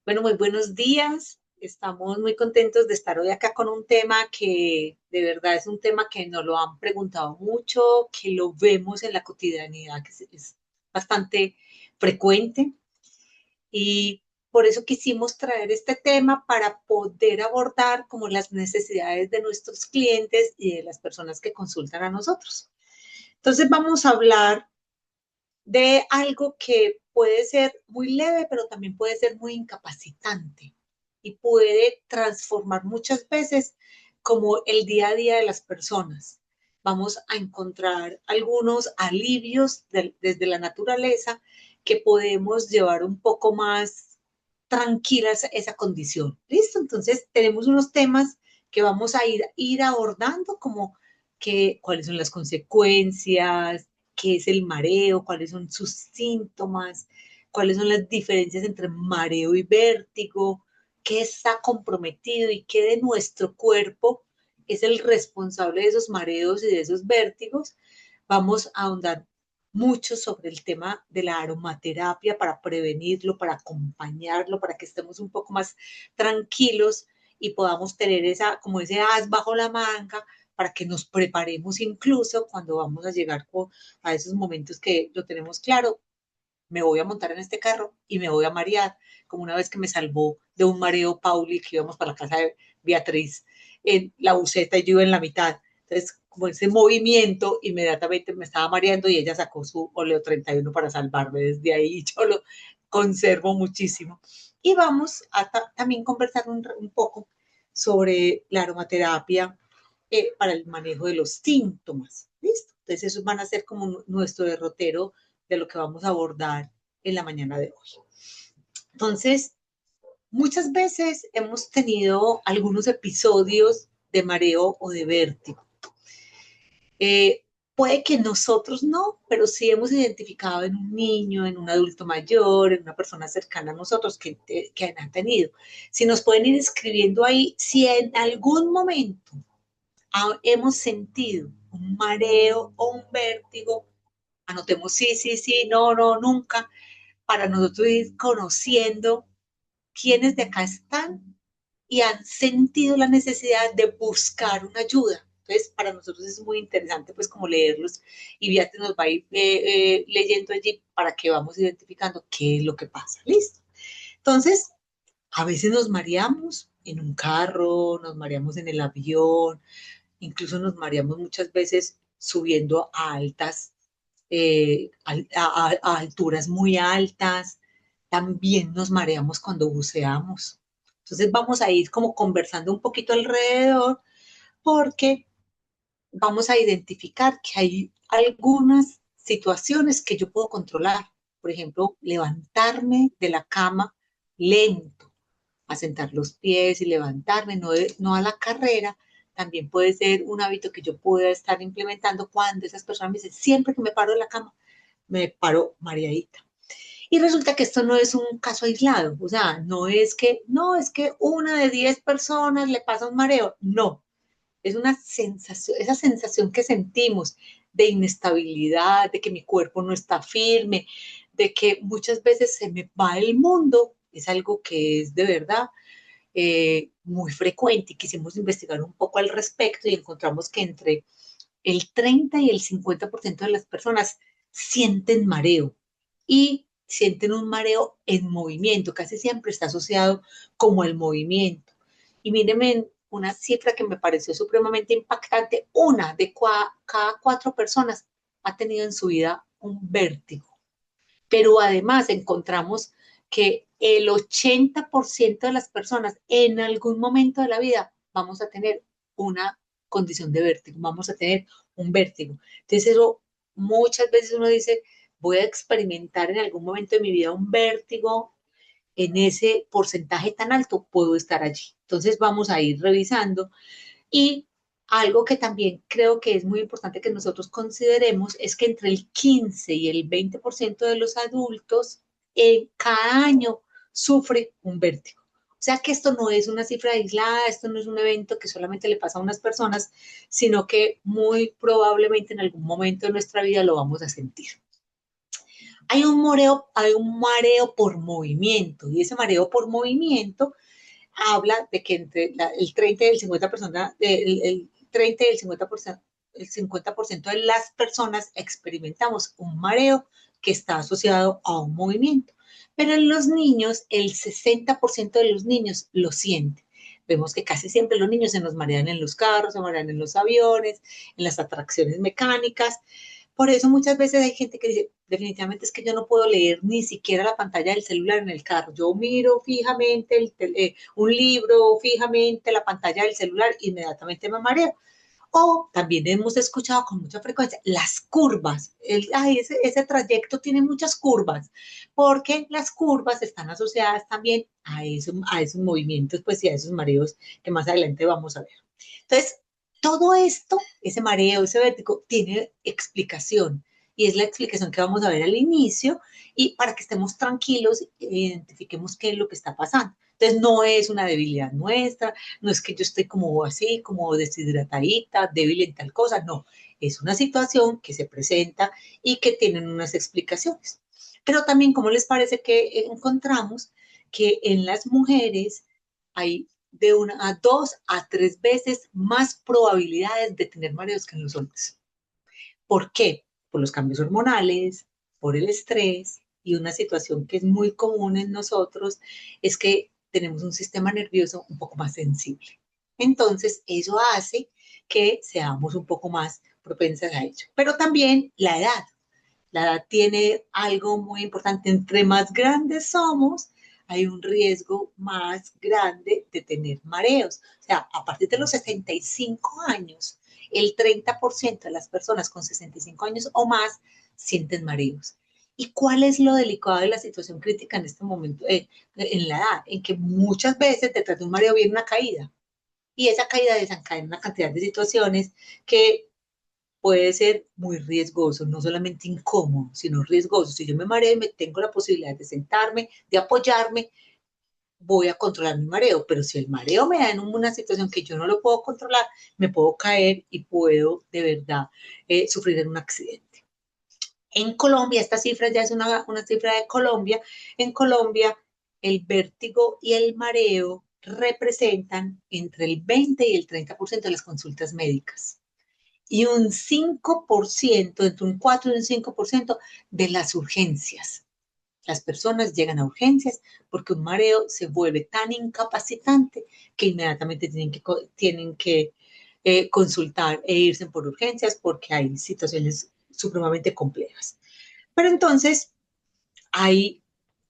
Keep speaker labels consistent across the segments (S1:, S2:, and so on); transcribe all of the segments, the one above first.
S1: Bueno, muy buenos días. Estamos muy contentos de estar hoy acá con un tema que de verdad es un tema que nos lo han preguntado mucho, que lo vemos en la cotidianidad, que es bastante frecuente. Y por eso quisimos traer este tema para poder abordar como las necesidades de nuestros clientes y de las personas que consultan a nosotros. Entonces vamos a hablar de algo que puede ser muy leve, pero también puede ser muy incapacitante y puede transformar muchas veces como el día a día de las personas. Vamos a encontrar algunos alivios desde la naturaleza que podemos llevar un poco más tranquila esa condición. ¿Listo? Entonces tenemos unos temas que vamos a ir abordando como cuáles son las consecuencias, qué es el mareo, cuáles son sus síntomas, cuáles son las diferencias entre mareo y vértigo, qué está comprometido y qué de nuestro cuerpo es el responsable de esos mareos y de esos vértigos. Vamos a ahondar mucho sobre el tema de la aromaterapia para prevenirlo, para acompañarlo, para que estemos un poco más tranquilos y podamos tener como ese as bajo la manga para que nos preparemos incluso cuando vamos a llegar a esos momentos que lo tenemos claro. Me voy a montar en este carro y me voy a marear, como una vez que me salvó de un mareo Pauli, que íbamos para la casa de Beatriz en la buseta y yo iba en la mitad. Entonces, como ese movimiento, inmediatamente me estaba mareando y ella sacó su Oleo 31 para salvarme. Desde ahí yo lo conservo muchísimo. Y vamos a también conversar un poco sobre la aromaterapia para el manejo de los síntomas. ¿Listo? Entonces, esos van a ser como nuestro derrotero de lo que vamos a abordar en la mañana de hoy. Entonces, muchas veces hemos tenido algunos episodios de mareo o de vértigo. Puede que nosotros no, pero sí hemos identificado en un niño, en un adulto mayor, en una persona cercana a nosotros que han tenido. Si nos pueden ir escribiendo ahí, si en algún momento hemos sentido un mareo o un vértigo, anotemos sí, sí, sí, no, no, nunca, para nosotros ir conociendo quiénes de acá están y han sentido la necesidad de buscar una ayuda. Entonces, para nosotros es muy interesante, pues, como leerlos y Beate nos va a ir leyendo allí para que vamos identificando qué es lo que pasa. ¿Listo? Entonces, a veces nos mareamos en un carro, nos mareamos en el avión, incluso nos mareamos muchas veces subiendo a a alturas muy altas, también nos mareamos cuando buceamos. Entonces vamos a ir como conversando un poquito alrededor porque vamos a identificar que hay algunas situaciones que yo puedo controlar. Por ejemplo, levantarme de la cama lento, a sentar los pies y levantarme, no a la carrera, también puede ser un hábito que yo pueda estar implementando cuando esas personas me dicen, siempre que me paro de la cama, me paro mareadita. Y resulta que esto no es un caso aislado, o sea, no es que una de 10 personas le pasa un mareo, no, es una sensación, esa sensación que sentimos de inestabilidad, de que mi cuerpo no está firme, de que muchas veces se me va el mundo, es algo que es de verdad muy frecuente y quisimos investigar un poco al respecto y encontramos que entre el 30 y el 50% de las personas sienten mareo y sienten un mareo en movimiento, casi siempre está asociado como al movimiento. Y mírenme una cifra que me pareció supremamente impactante, una de cada 4 personas ha tenido en su vida un vértigo, pero además encontramos que el 80% de las personas en algún momento de la vida vamos a tener una condición de vértigo, vamos a tener un vértigo. Entonces eso muchas veces uno dice, voy a experimentar en algún momento de mi vida un vértigo, en ese porcentaje tan alto puedo estar allí. Entonces vamos a ir revisando y algo que también creo que es muy importante que nosotros consideremos es que entre el 15 y el 20% de los adultos en cada año sufre un vértigo. O sea que esto no es una cifra aislada, esto no es un evento que solamente le pasa a unas personas, sino que muy probablemente en algún momento de nuestra vida lo vamos a sentir. Hay un mareo por movimiento, y ese mareo por movimiento habla de que entre el 30 y el 50%, el 30 y el 50% de las personas experimentamos un mareo que está asociado a un movimiento. Pero en los niños, el 60% de los niños lo sienten. Vemos que casi siempre los niños se nos marean en los carros, se marean en los aviones, en las atracciones mecánicas. Por eso muchas veces hay gente que dice, definitivamente es que yo no puedo leer ni siquiera la pantalla del celular en el carro. Yo miro fijamente un libro, fijamente la pantalla del celular, inmediatamente me mareo. O también hemos escuchado con mucha frecuencia las curvas. Ese trayecto tiene muchas curvas, porque las curvas están asociadas también a esos movimientos, pues y a esos mareos que más adelante vamos a ver. Entonces, todo esto, ese mareo, ese vértigo, tiene explicación. Y es la explicación que vamos a ver al inicio y para que estemos tranquilos, identifiquemos qué es lo que está pasando. Entonces, no es una debilidad nuestra, no es que yo esté como así, como deshidratadita, débil en tal cosa, no. Es una situación que se presenta y que tienen unas explicaciones. Pero también, ¿cómo les parece que encontramos que en las mujeres hay de 1 a 2 a 3 veces más probabilidades de tener mareos que en los hombres? ¿Por qué? Por los cambios hormonales, por el estrés y una situación que es muy común en nosotros es que tenemos un sistema nervioso un poco más sensible. Entonces, eso hace que seamos un poco más propensas a ello. Pero también la edad. La edad tiene algo muy importante. Entre más grandes somos, hay un riesgo más grande de tener mareos. O sea, a partir de los 65 años, el 30% de las personas con 65 años o más sienten mareos. ¿Y cuál es lo delicado de la situación crítica en este momento, en la edad? En que muchas veces detrás de un mareo viene una caída. Y esa caída desencadena una cantidad de situaciones que puede ser muy riesgoso, no solamente incómodo, sino riesgoso. Si yo me mareo y me tengo la posibilidad de sentarme, de apoyarme, voy a controlar mi mareo, pero si el mareo me da en una situación que yo no lo puedo controlar, me puedo caer y puedo de verdad sufrir en un accidente. En Colombia, esta cifra ya es una cifra de Colombia, en Colombia el vértigo y el mareo representan entre el 20 y el 30% de las consultas médicas y un 5%, entre un 4 y un 5% de las urgencias. Las personas llegan a urgencias porque un mareo se vuelve tan incapacitante que inmediatamente tienen que consultar e irse por urgencias porque hay situaciones supremamente complejas. Pero entonces hay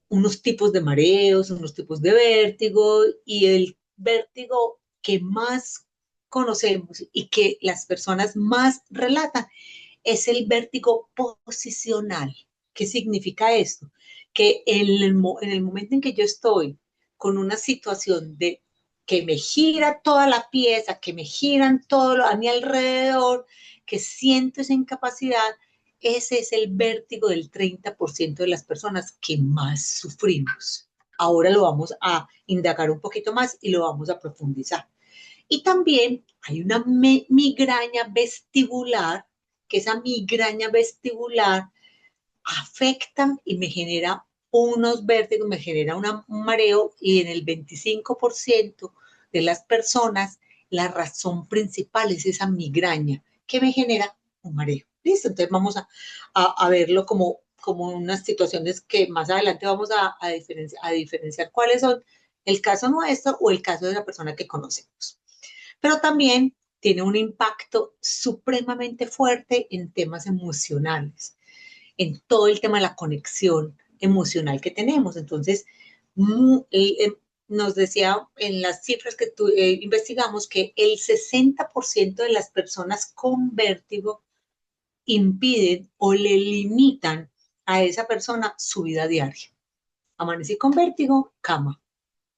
S1: unos tipos de mareos, unos tipos de vértigo y el vértigo que más conocemos y que las personas más relatan es el vértigo posicional. ¿Qué significa esto? Que en el momento en que yo estoy con una situación de que me gira toda la pieza, que me giran todo a mi alrededor, que siento esa incapacidad, ese es el vértigo del 30% de las personas que más sufrimos. Ahora lo vamos a indagar un poquito más y lo vamos a profundizar. Y también hay una migraña vestibular, que esa migraña vestibular afecta y me genera unos vértigos, me genera un mareo y en el 25% de las personas la razón principal es esa migraña que me genera un mareo. ¿Listo? Entonces vamos a verlo como unas situaciones que más adelante vamos a diferenciar cuáles son el caso nuestro o el caso de la persona que conocemos. Pero también tiene un impacto supremamente fuerte en temas emocionales, en todo el tema de la conexión emocional que tenemos. Entonces, nos decía en las cifras que investigamos que el 60% de las personas con vértigo impiden o le limitan a esa persona su vida diaria. Amanecí con vértigo, cama.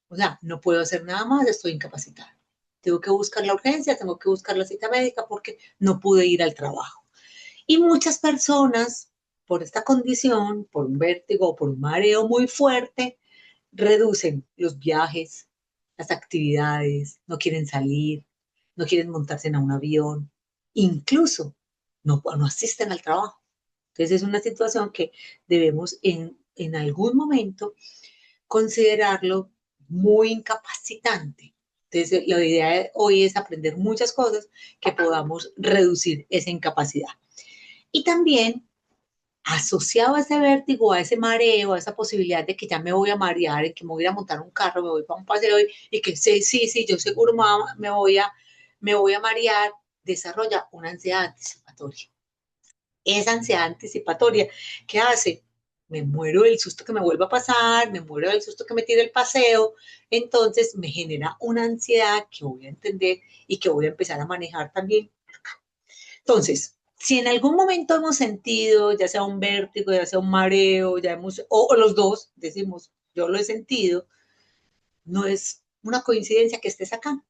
S1: O sea, no puedo hacer nada más, estoy incapacitada. Tengo que buscar la urgencia, tengo que buscar la cita médica porque no pude ir al trabajo. Y muchas personas, por esta condición, por un vértigo o por un mareo muy fuerte, reducen los viajes, las actividades, no quieren salir, no quieren montarse en un avión, incluso no asisten al trabajo. Entonces es una situación que debemos en algún momento considerarlo muy incapacitante. Entonces, la idea de hoy es aprender muchas cosas que podamos reducir esa incapacidad. Y también, asociado a ese vértigo, a ese mareo, a esa posibilidad de que ya me voy a marear, en que me voy a montar un carro, me voy para un paseo y que sí, sí, sí, yo seguro me voy a marear, desarrolla una ansiedad anticipatoria. Esa ansiedad anticipatoria, ¿qué hace? Me muero del susto que me vuelva a pasar, me muero del susto que me tire el paseo, entonces me genera una ansiedad que voy a entender y que voy a empezar a manejar también. Entonces, si en algún momento hemos sentido, ya sea un vértigo, ya sea un mareo, o los dos, decimos, yo lo he sentido, no es una coincidencia que estés acá.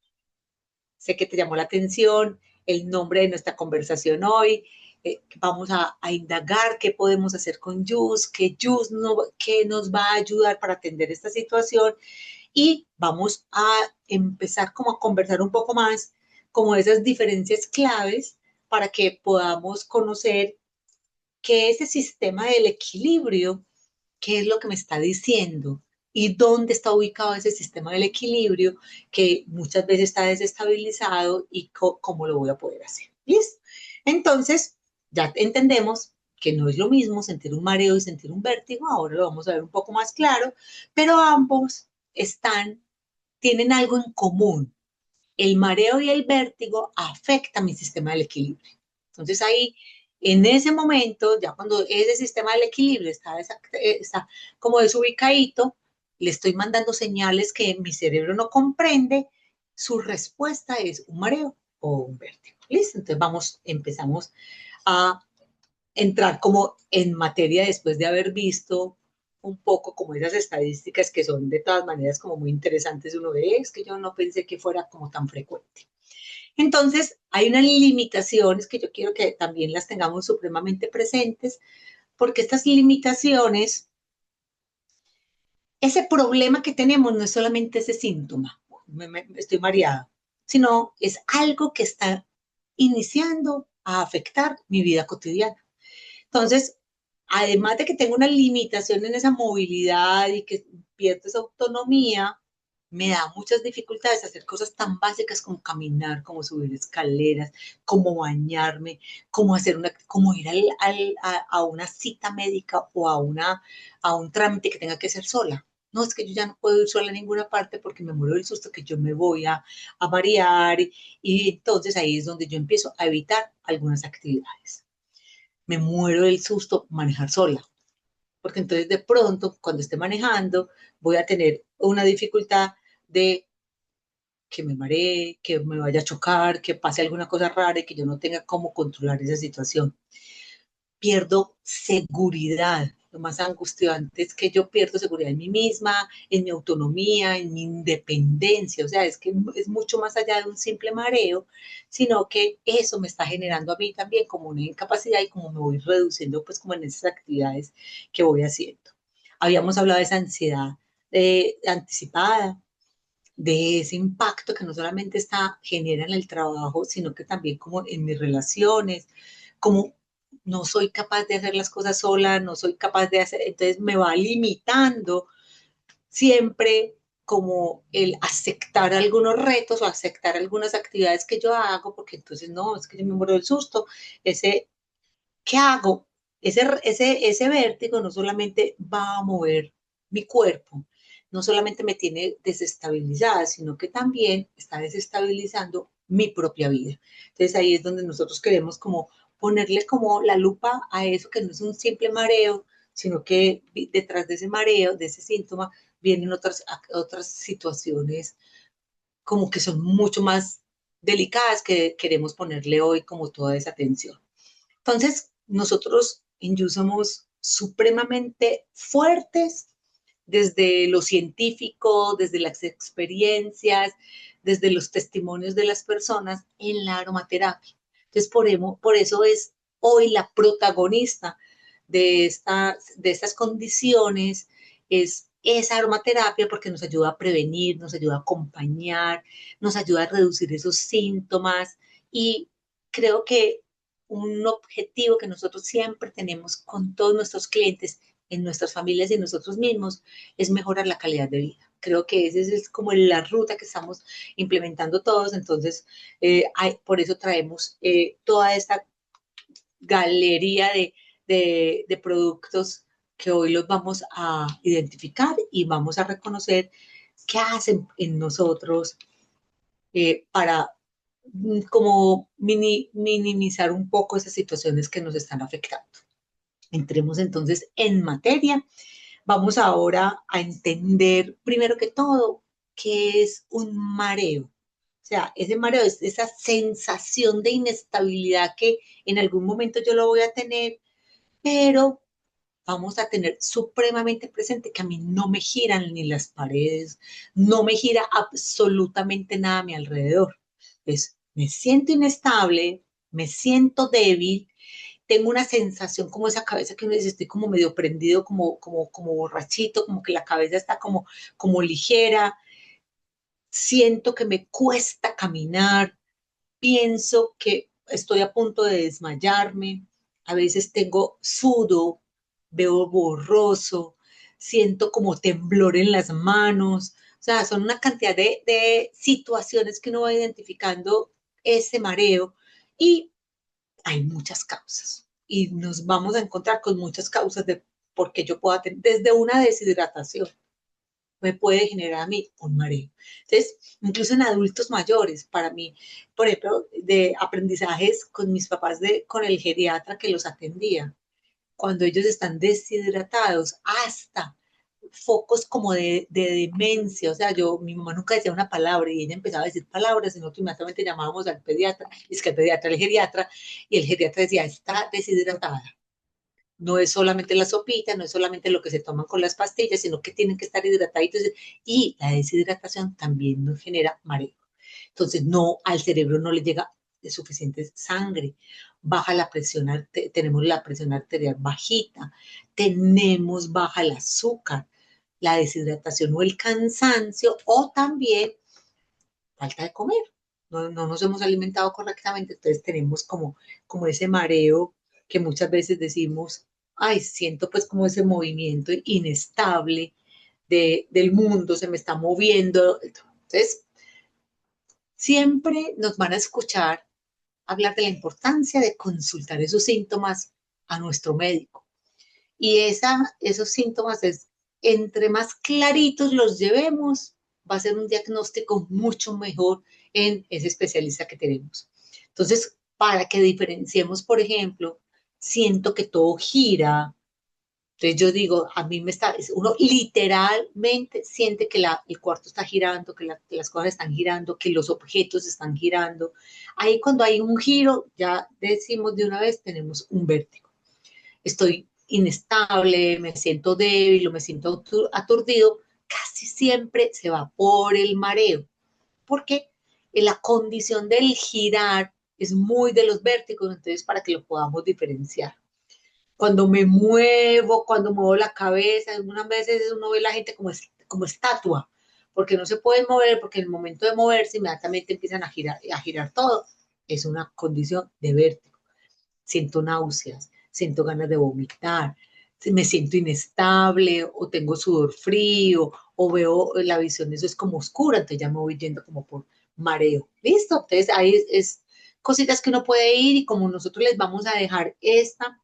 S1: Sé que te llamó la atención el nombre de nuestra conversación hoy. Vamos a indagar qué podemos hacer con JUS, qué nos va a ayudar para atender esta situación y vamos a empezar como a conversar un poco más como esas diferencias claves para que podamos conocer qué ese sistema del equilibrio, qué es lo que me está diciendo y dónde está ubicado ese sistema del equilibrio que muchas veces está desestabilizado y cómo lo voy a poder hacer. ¿Listo? Entonces, ya entendemos que no es lo mismo sentir un mareo y sentir un vértigo, ahora lo vamos a ver un poco más claro, pero ambos tienen algo en común. El mareo y el vértigo afectan mi sistema del equilibrio. Entonces ahí, en ese momento, ya cuando ese sistema del equilibrio está como desubicadito, le estoy mandando señales que mi cerebro no comprende, su respuesta es un mareo o un vértigo. ¿Listo? Entonces empezamos a entrar como en materia después de haber visto un poco como esas estadísticas que son de todas maneras como muy interesantes. Uno ve, es que yo no pensé que fuera como tan frecuente. Entonces, hay unas limitaciones que yo quiero que también las tengamos supremamente presentes, porque estas limitaciones, ese problema que tenemos no es solamente ese síntoma, estoy mareada, sino es algo que está iniciando a afectar mi vida cotidiana. Entonces, además de que tengo una limitación en esa movilidad y que pierdo esa autonomía, me da muchas dificultades hacer cosas tan básicas como caminar, como subir escaleras, como bañarme, como ir a una cita médica o a un trámite que tenga que hacer sola. No, es que yo ya no puedo ir sola a ninguna parte porque me muero del susto que yo me voy a marear y entonces ahí es donde yo empiezo a evitar algunas actividades. Me muero del susto manejar sola, porque entonces de pronto cuando esté manejando voy a tener una dificultad de que me maree, que me vaya a chocar, que pase alguna cosa rara y que yo no tenga cómo controlar esa situación. Pierdo seguridad. Lo más angustiante es que yo pierdo seguridad en mí misma, en mi autonomía, en mi independencia. O sea, es que es mucho más allá de un simple mareo, sino que eso me está generando a mí también como una incapacidad y como me voy reduciendo pues como en esas actividades que voy haciendo. Habíamos hablado de esa ansiedad anticipada, de ese impacto que no solamente genera en el trabajo, sino que también como en mis relaciones, como no soy capaz de hacer las cosas sola, no soy capaz de hacer, entonces me va limitando siempre como el aceptar algunos retos o aceptar algunas actividades que yo hago, porque entonces no, es que yo me muero del susto, ¿qué hago? Ese vértigo no solamente va a mover mi cuerpo, no solamente me tiene desestabilizada, sino que también está desestabilizando mi propia vida. Entonces ahí es donde nosotros queremos como ponerle como la lupa a eso que no es un simple mareo, sino que detrás de ese mareo, de ese síntoma, vienen otras situaciones como que son mucho más delicadas que queremos ponerle hoy como toda esa atención. Entonces, nosotros en You somos supremamente fuertes desde lo científico, desde las experiencias, desde los testimonios de las personas en la aromaterapia. Entonces, por eso es hoy la protagonista de estas condiciones, es esa aromaterapia porque nos ayuda a prevenir, nos ayuda a acompañar, nos ayuda a reducir esos síntomas y creo que un objetivo que nosotros siempre tenemos con todos nuestros clientes, en nuestras familias y en nosotros mismos, es mejorar la calidad de vida. Creo que esa es como la ruta que estamos implementando todos, entonces por eso traemos toda esta galería de productos que hoy los vamos a identificar y vamos a reconocer qué hacen en nosotros para como minimizar un poco esas situaciones que nos están afectando. Entremos entonces en materia. Vamos ahora a entender, primero que todo, qué es un mareo. O sea, ese mareo es esa sensación de inestabilidad que en algún momento yo lo voy a tener, pero vamos a tener supremamente presente que a mí no me giran ni las paredes, no me gira absolutamente nada a mi alrededor. Entonces, me siento inestable, me siento débil, tengo una sensación como esa cabeza que uno dice, estoy como medio prendido, como borrachito, como que la cabeza está como ligera, siento que me cuesta caminar, pienso que estoy a punto de desmayarme, a veces tengo sudo, veo borroso, siento como temblor en las manos, o sea, son una cantidad de situaciones que uno va identificando ese mareo y hay muchas causas y nos vamos a encontrar con muchas causas de por qué yo puedo tener, desde una deshidratación me puede generar a mí un mareo. Entonces, incluso en adultos mayores, para mí, por ejemplo, de aprendizajes con mis papás, con el geriatra que los atendía, cuando ellos están deshidratados, hasta focos como de demencia, o sea, mi mamá nunca decía una palabra y ella empezaba a decir palabras y nosotros inmediatamente llamábamos al pediatra, y es que el pediatra, el geriatra, y el geriatra decía, está deshidratada. No es solamente la sopita, no es solamente lo que se toman con las pastillas, sino que tienen que estar hidrataditos y la deshidratación también nos genera mareo. Entonces, no, al cerebro no le llega suficiente sangre, baja la presión, tenemos la presión arterial bajita, tenemos baja el azúcar, la deshidratación o el cansancio o también falta de comer. No nos hemos alimentado correctamente, entonces tenemos como ese mareo que muchas veces decimos, ay, siento pues como ese movimiento inestable del mundo, se me está moviendo. Entonces, siempre nos van a escuchar hablar de la importancia de consultar esos síntomas a nuestro médico. Y esos síntomas es, entre más claritos los llevemos, va a ser un diagnóstico mucho mejor en ese especialista que tenemos. Entonces, para que diferenciemos, por ejemplo, siento que todo gira. Entonces yo digo, a mí uno literalmente siente que el cuarto está girando, que las cosas están girando, que los objetos están girando. Ahí cuando hay un giro, ya decimos de una vez, tenemos un vértigo. Estoy inestable, me siento débil o me siento aturdido, casi siempre se va por el mareo, porque la condición del girar es muy de los vértigos, entonces para que lo podamos diferenciar. Cuando me muevo, cuando muevo la cabeza, algunas veces uno ve a la gente como estatua, porque no se pueden mover, porque en el momento de moverse inmediatamente empiezan a girar todo. Es una condición de vértigo. Siento náuseas, siento ganas de vomitar, me siento inestable o tengo sudor frío o veo la visión, eso es como oscura, entonces ya me voy yendo como por mareo. ¿Listo? Entonces ahí es cositas que uno puede ir y como nosotros les vamos a dejar esta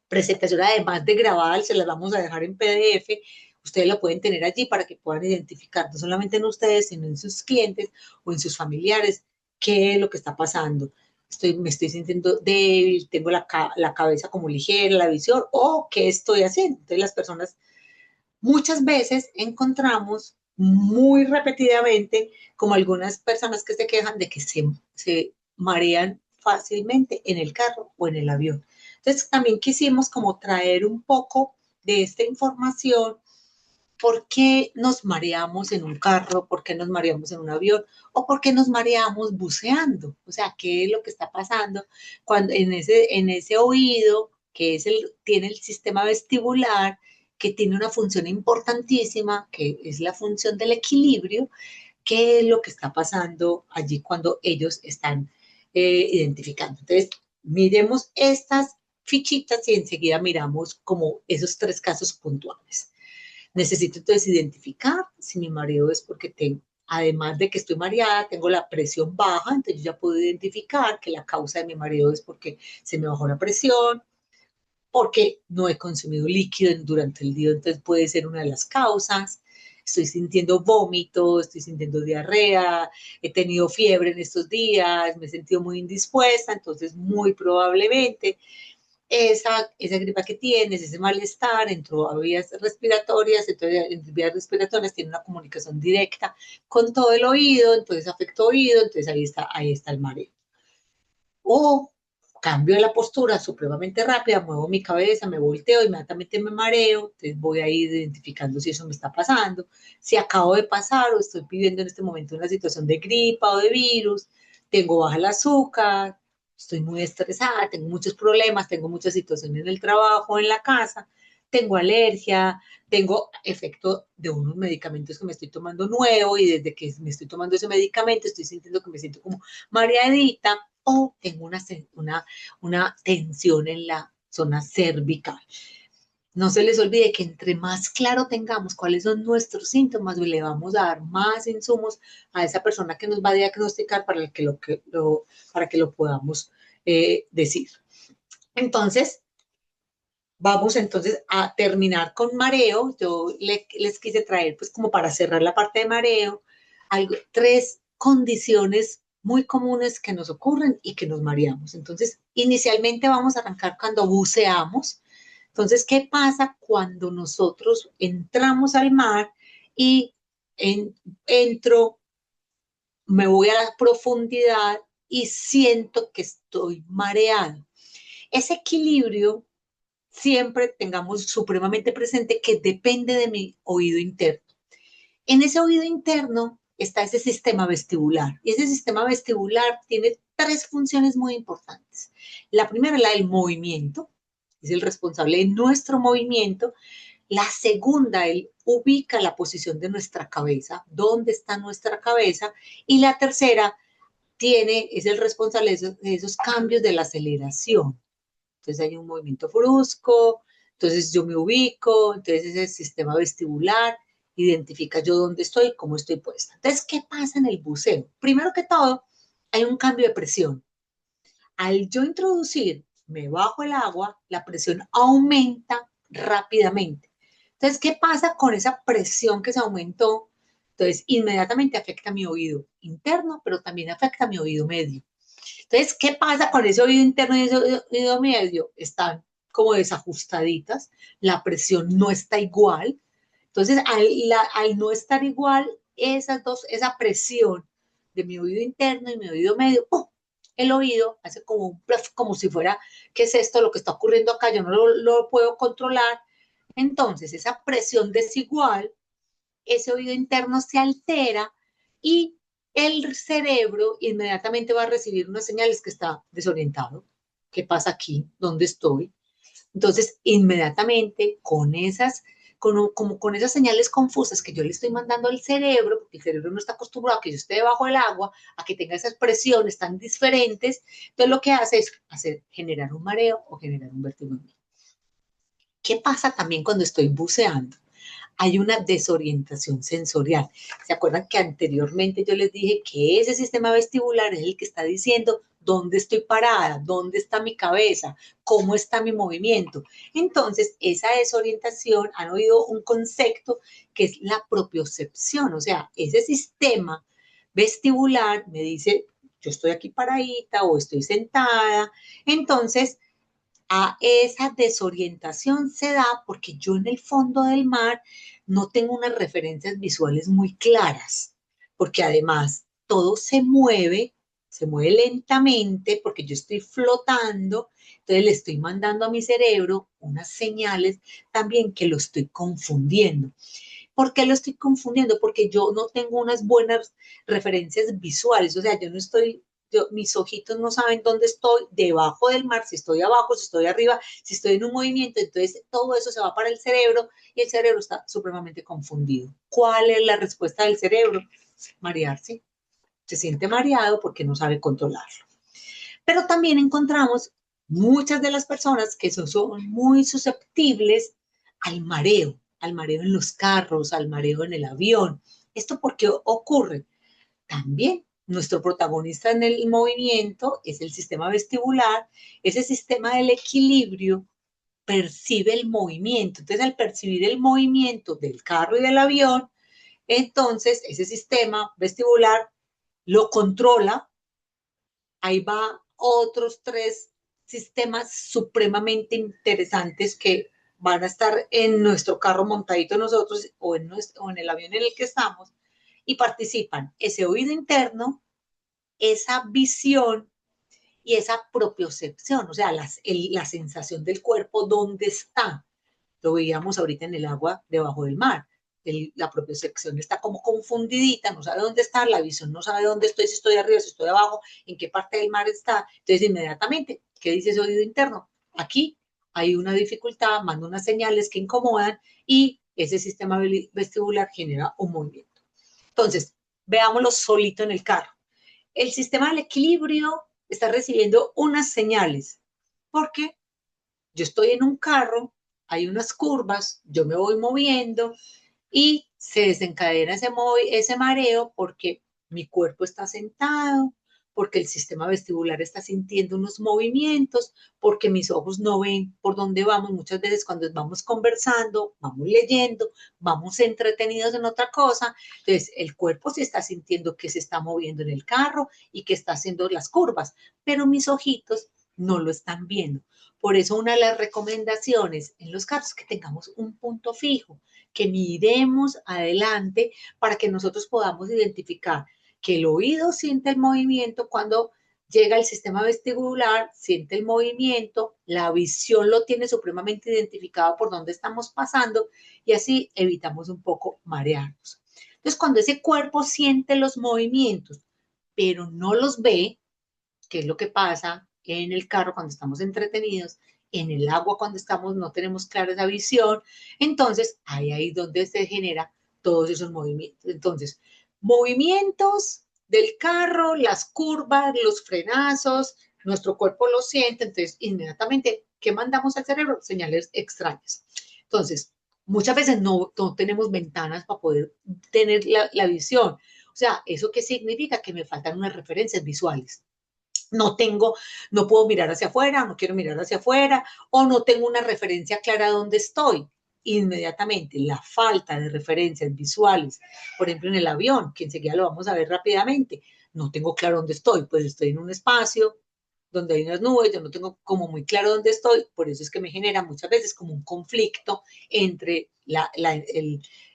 S1: presentación, además de grabada, se las vamos a dejar en PDF. Ustedes la pueden tener allí para que puedan identificar, no solamente en ustedes, sino en sus clientes o en sus familiares, qué es lo que está pasando. Me estoy sintiendo débil, tengo la cabeza como ligera, la visión, o qué estoy haciendo. Entonces, las personas muchas veces encontramos muy repetidamente como algunas personas que se quejan de que se marean fácilmente en el carro o en el avión. Entonces también quisimos como traer un poco de esta información, por qué nos mareamos en un carro, por qué nos mareamos en un avión o por qué nos mareamos buceando. O sea, qué es lo que está pasando cuando en ese oído que tiene el sistema vestibular, que tiene una función importantísima, que es la función del equilibrio, qué es lo que está pasando allí cuando ellos están identificando. Entonces, miremos estas fichitas y enseguida miramos como esos 3 casos puntuales. Necesito entonces identificar si mi mareo es porque tengo, además de que estoy mareada, tengo la presión baja, entonces yo ya puedo identificar que la causa de mi mareo es porque se me bajó la presión, porque no he consumido líquido durante el día, entonces puede ser una de las causas. Estoy sintiendo vómito, estoy sintiendo diarrea, he tenido fiebre en estos días, me he sentido muy indispuesta, entonces muy probablemente esa gripa que tienes, ese malestar, entró a vías respiratorias, entonces en vías respiratorias tiene una comunicación directa con todo el oído, entonces afectó oído, entonces ahí está el mareo. O cambio de la postura supremamente rápida, muevo mi cabeza, me volteo, inmediatamente me mareo, entonces voy a ir identificando si eso me está pasando, si acabo de pasar o estoy viviendo en este momento una situación de gripa o de virus, tengo baja el azúcar, estoy muy estresada, tengo muchos problemas, tengo muchas situaciones en el trabajo, en la casa, tengo alergia, tengo efecto de unos medicamentos que me estoy tomando nuevo y desde que me estoy tomando ese medicamento estoy sintiendo que me siento como mareadita o tengo una tensión en la zona cervical. No se les olvide que entre más claro tengamos cuáles son nuestros síntomas, le vamos a dar más insumos a esa persona que nos va a diagnosticar para que lo podamos decir. Entonces, vamos entonces a terminar con mareo. Yo les quise traer, pues como para cerrar la parte de mareo, 3 condiciones muy comunes que nos ocurren y que nos mareamos. Entonces, inicialmente vamos a arrancar cuando buceamos. Entonces, ¿qué pasa cuando nosotros entramos al mar y entro, me voy a la profundidad y siento que estoy mareado? Ese equilibrio siempre tengamos supremamente presente que depende de mi oído interno. En ese oído interno está ese sistema vestibular y ese sistema vestibular tiene 3 funciones muy importantes. La primera es la del movimiento, es el responsable de nuestro movimiento. La segunda, él ubica la posición de nuestra cabeza, dónde está nuestra cabeza. Y la tercera, es el responsable de esos cambios de la aceleración. Entonces hay un movimiento brusco, entonces yo me ubico, entonces ese sistema vestibular identifica yo dónde estoy, cómo estoy puesta. Entonces, ¿qué pasa en el buceo? Primero que todo, hay un cambio de presión. Al yo introducir, me bajo el agua, la presión aumenta rápidamente. Entonces, ¿qué pasa con esa presión que se aumentó? Entonces, inmediatamente afecta a mi oído interno, pero también afecta a mi oído medio. Entonces, ¿qué pasa con ese oído interno y ese oído medio? Están como desajustaditas, la presión no está igual. Entonces, al no estar igual, esa presión de mi oído interno y mi oído medio, ¡pum! El oído hace como un plaf, como si fuera, ¿qué es esto? Lo que está ocurriendo acá, yo no lo puedo controlar. Entonces, esa presión desigual, ese oído interno se altera y el cerebro inmediatamente va a recibir unas señales que está desorientado. ¿Qué pasa aquí? ¿Dónde estoy? Entonces, inmediatamente como con esas señales confusas que yo le estoy mandando al cerebro, porque el cerebro no está acostumbrado a que yo esté debajo del agua, a que tenga esas presiones tan diferentes, entonces lo que hace es generar un mareo o generar un vértigo. ¿Qué pasa también cuando estoy buceando? Hay una desorientación sensorial. ¿Se acuerdan que anteriormente yo les dije que ese sistema vestibular es el que está diciendo dónde estoy parada, dónde está mi cabeza, cómo está mi movimiento? Entonces, esa desorientación, han oído un concepto que es la propiocepción, o sea, ese sistema vestibular me dice, yo estoy aquí paradita o estoy sentada, entonces a esa desorientación se da porque yo en el fondo del mar no tengo unas referencias visuales muy claras, porque además todo se mueve lentamente porque yo estoy flotando, entonces le estoy mandando a mi cerebro unas señales también que lo estoy confundiendo. ¿Por qué lo estoy confundiendo? Porque yo no tengo unas buenas referencias visuales, o sea, mis ojitos no saben dónde estoy, debajo del mar, si estoy abajo, si estoy arriba, si estoy en un movimiento, entonces todo eso se va para el cerebro y el cerebro está supremamente confundido. ¿Cuál es la respuesta del cerebro? Marearse. Se siente mareado porque no sabe controlarlo. Pero también encontramos muchas de las personas que son muy susceptibles al mareo en los carros, al mareo en el avión. ¿Esto por qué ocurre? También nuestro protagonista en el movimiento es el sistema vestibular, ese sistema del equilibrio percibe el movimiento. Entonces, al percibir el movimiento del carro y del avión, entonces ese sistema vestibular lo controla. Ahí va otros tres sistemas supremamente interesantes que van a estar en nuestro carro montadito nosotros o en el avión en el que estamos y participan ese oído interno, esa visión y esa propiocepción, o sea, la sensación del cuerpo, ¿dónde está? Lo veíamos ahorita en el agua debajo del mar. La propiocepción está como confundidita, no sabe dónde está, la visión no sabe dónde estoy, si estoy arriba, si estoy abajo, en qué parte del mar está. Entonces, inmediatamente, ¿qué dice ese oído interno? Aquí hay una dificultad, manda unas señales que incomodan y ese sistema vestibular genera un movimiento. Entonces, veámoslo solito en el carro. El sistema del equilibrio está recibiendo unas señales, porque yo estoy en un carro, hay unas curvas, yo me voy moviendo y se desencadena ese mareo porque mi cuerpo está sentado, porque el sistema vestibular está sintiendo unos movimientos, porque mis ojos no ven por dónde vamos. Muchas veces cuando vamos conversando, vamos leyendo, vamos entretenidos en otra cosa, entonces el cuerpo se está sintiendo que se está moviendo en el carro y que está haciendo las curvas, pero mis ojitos no lo están viendo. Por eso una de las recomendaciones en los carros es que tengamos un punto fijo, que miremos adelante para que nosotros podamos identificar que el oído siente el movimiento cuando llega el sistema vestibular, siente el movimiento, la visión lo tiene supremamente identificado por dónde estamos pasando y así evitamos un poco marearnos. Entonces, cuando ese cuerpo siente los movimientos, pero no los ve, que es lo que pasa en el carro cuando estamos entretenidos, en el agua cuando estamos, no tenemos clara esa visión, entonces ahí donde se genera todos esos movimientos. Entonces, movimientos del carro, las curvas, los frenazos, nuestro cuerpo lo siente, entonces inmediatamente, ¿qué mandamos al cerebro? Señales extrañas. Entonces, muchas veces no tenemos ventanas para poder tener la visión. O sea, ¿eso qué significa? Que me faltan unas referencias visuales. No tengo, no puedo mirar hacia afuera, no quiero mirar hacia afuera, o no tengo una referencia clara de dónde estoy. Inmediatamente, la falta de referencias visuales, por ejemplo, en el avión, que enseguida lo vamos a ver rápidamente, no tengo claro dónde estoy, pues estoy en un espacio donde hay unas nubes, yo no tengo como muy claro dónde estoy, por eso es que me genera muchas veces como un conflicto entre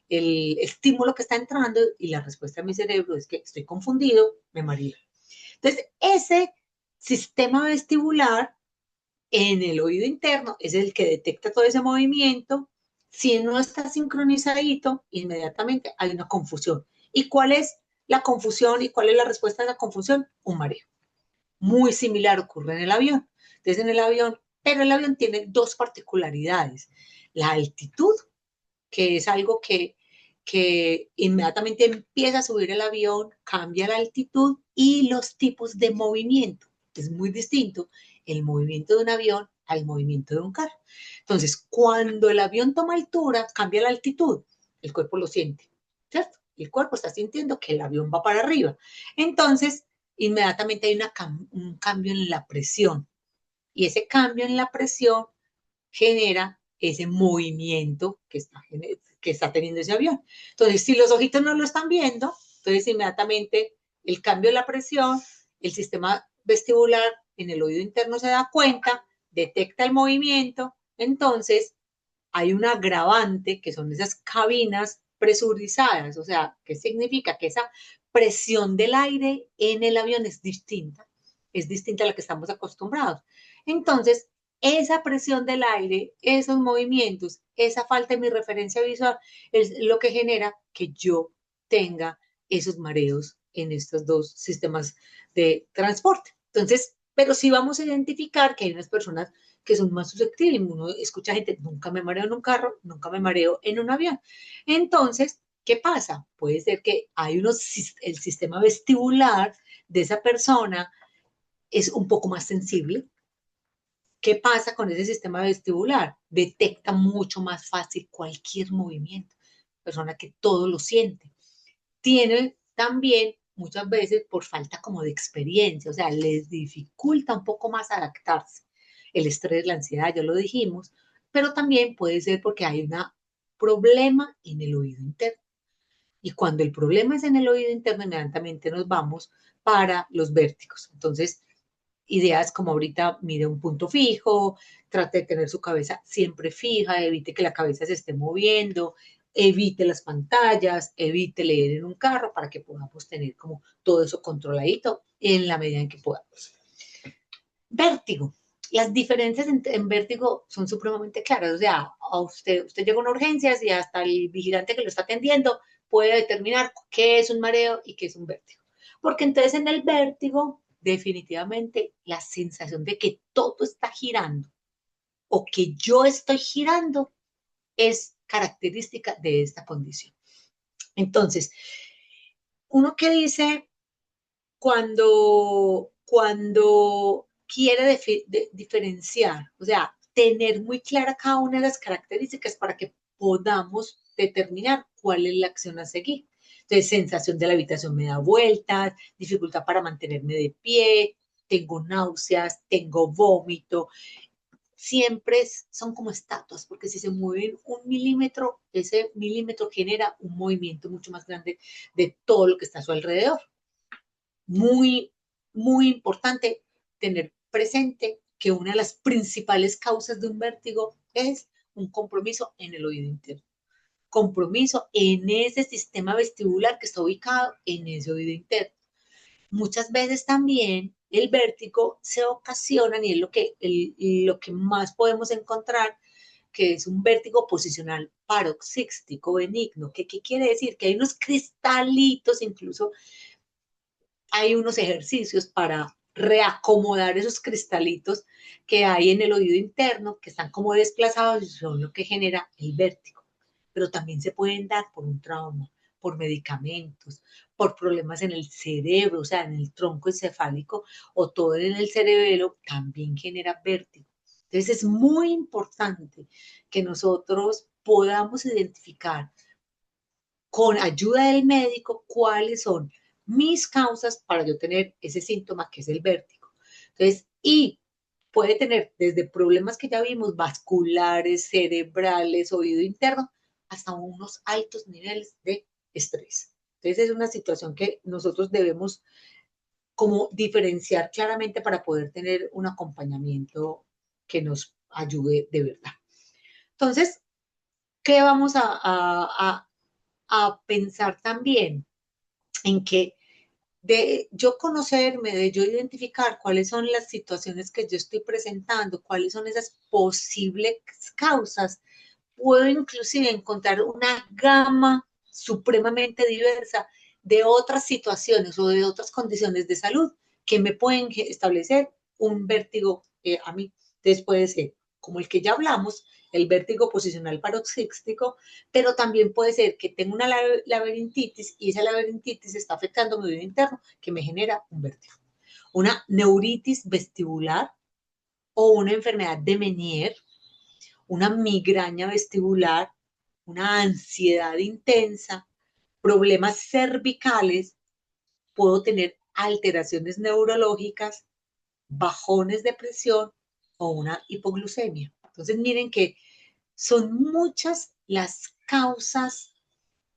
S1: el estímulo que está entrando y la respuesta de mi cerebro es que estoy confundido, me mareo. Entonces, ese sistema vestibular en el oído interno es el que detecta todo ese movimiento. Si no está sincronizadito, inmediatamente hay una confusión. ¿Y cuál es la confusión y cuál es la respuesta a la confusión? Un mareo. Muy similar ocurre en el avión. Entonces, en el avión, pero el avión tiene dos particularidades. La altitud, que es algo que inmediatamente empieza a subir el avión, cambia la altitud y los tipos de movimiento. Es muy distinto el movimiento de un avión al movimiento de un carro. Entonces, cuando el avión toma altura, cambia la altitud, el cuerpo lo siente, ¿cierto? El cuerpo está sintiendo que el avión va para arriba. Entonces, inmediatamente hay un cambio en la presión y ese cambio en la presión genera ese movimiento que está teniendo ese avión. Entonces, si los ojitos no lo están viendo, entonces inmediatamente el cambio de la presión, el sistema vestibular en el oído interno se da cuenta, detecta el movimiento, entonces hay un agravante que son esas cabinas presurizadas, o sea, ¿qué significa? Que esa presión del aire en el avión es distinta a la que estamos acostumbrados. Entonces, esa presión del aire, esos movimientos, esa falta de mi referencia visual es lo que genera que yo tenga esos mareos en estos dos sistemas de transporte. Entonces, pero sí vamos a identificar que hay unas personas que son más susceptibles. Uno escucha gente, nunca me mareo en un carro, nunca me mareo en un avión. Entonces, ¿qué pasa? Puede ser que hay el sistema vestibular de esa persona es un poco más sensible. ¿Qué pasa con ese sistema vestibular? Detecta mucho más fácil cualquier movimiento, persona que todo lo siente. Tiene también muchas veces por falta como de experiencia, o sea, les dificulta un poco más adaptarse. El estrés, la ansiedad, ya lo dijimos, pero también puede ser porque hay un problema en el oído interno. Y cuando el problema es en el oído interno, inmediatamente nos vamos para los vértigos. Entonces, ideas como ahorita mire un punto fijo, trate de tener su cabeza siempre fija, evite que la cabeza se esté moviendo, evite las pantallas, evite leer en un carro para que podamos tener como todo eso controladito en la medida en que podamos. Vértigo. Las diferencias en vértigo son supremamente claras. O sea, usted llega a una urgencia y hasta el vigilante que lo está atendiendo puede determinar qué es un mareo y qué es un vértigo. Porque entonces en el vértigo, definitivamente, la sensación de que todo está girando o que yo estoy girando es característica de esta condición. Entonces, uno que dice cuando quiere diferenciar, o sea, tener muy clara cada una de las características para que podamos determinar cuál es la acción a seguir. Entonces, sensación de la habitación me da vueltas, dificultad para mantenerme de pie, tengo náuseas, tengo vómito, siempre son como estatuas, porque si se mueven un milímetro, ese milímetro genera un movimiento mucho más grande de todo lo que está a su alrededor. Muy, muy importante tener presente que una de las principales causas de un vértigo es un compromiso en el oído interno. Compromiso en ese sistema vestibular que está ubicado en ese oído interno. Muchas veces también el vértigo se ocasiona, y es lo que más podemos encontrar, que es un vértigo posicional paroxístico benigno. ¿Qué quiere decir? Que hay unos cristalitos, incluso hay unos ejercicios para reacomodar esos cristalitos que hay en el oído interno, que están como desplazados y son lo que genera el vértigo. Pero también se pueden dar por un trauma, por medicamentos, por problemas en el cerebro, o sea, en el tronco encefálico o todo en el cerebelo, también genera vértigo. Entonces es muy importante que nosotros podamos identificar con ayuda del médico cuáles son mis causas para yo tener ese síntoma que es el vértigo. Entonces, y puede tener desde problemas que ya vimos, vasculares, cerebrales, oído interno, hasta unos altos niveles de estrés. Entonces, es una situación que nosotros debemos como diferenciar claramente para poder tener un acompañamiento que nos ayude de verdad. Entonces, ¿qué vamos a pensar también? En que de yo conocerme, de yo identificar cuáles son las situaciones que yo estoy presentando, cuáles son esas posibles causas, puedo inclusive encontrar una gama supremamente diversa de otras situaciones o de otras condiciones de salud que me pueden establecer un vértigo a mí. Entonces puede ser como el que ya hablamos, el vértigo posicional paroxístico, pero también puede ser que tenga una laberintitis y esa laberintitis está afectando mi oído interno que me genera un vértigo. Una neuritis vestibular o una enfermedad de Meniere, una migraña vestibular, una ansiedad intensa, problemas cervicales, puedo tener alteraciones neurológicas, bajones de presión o una hipoglucemia. Entonces, miren que son muchas las causas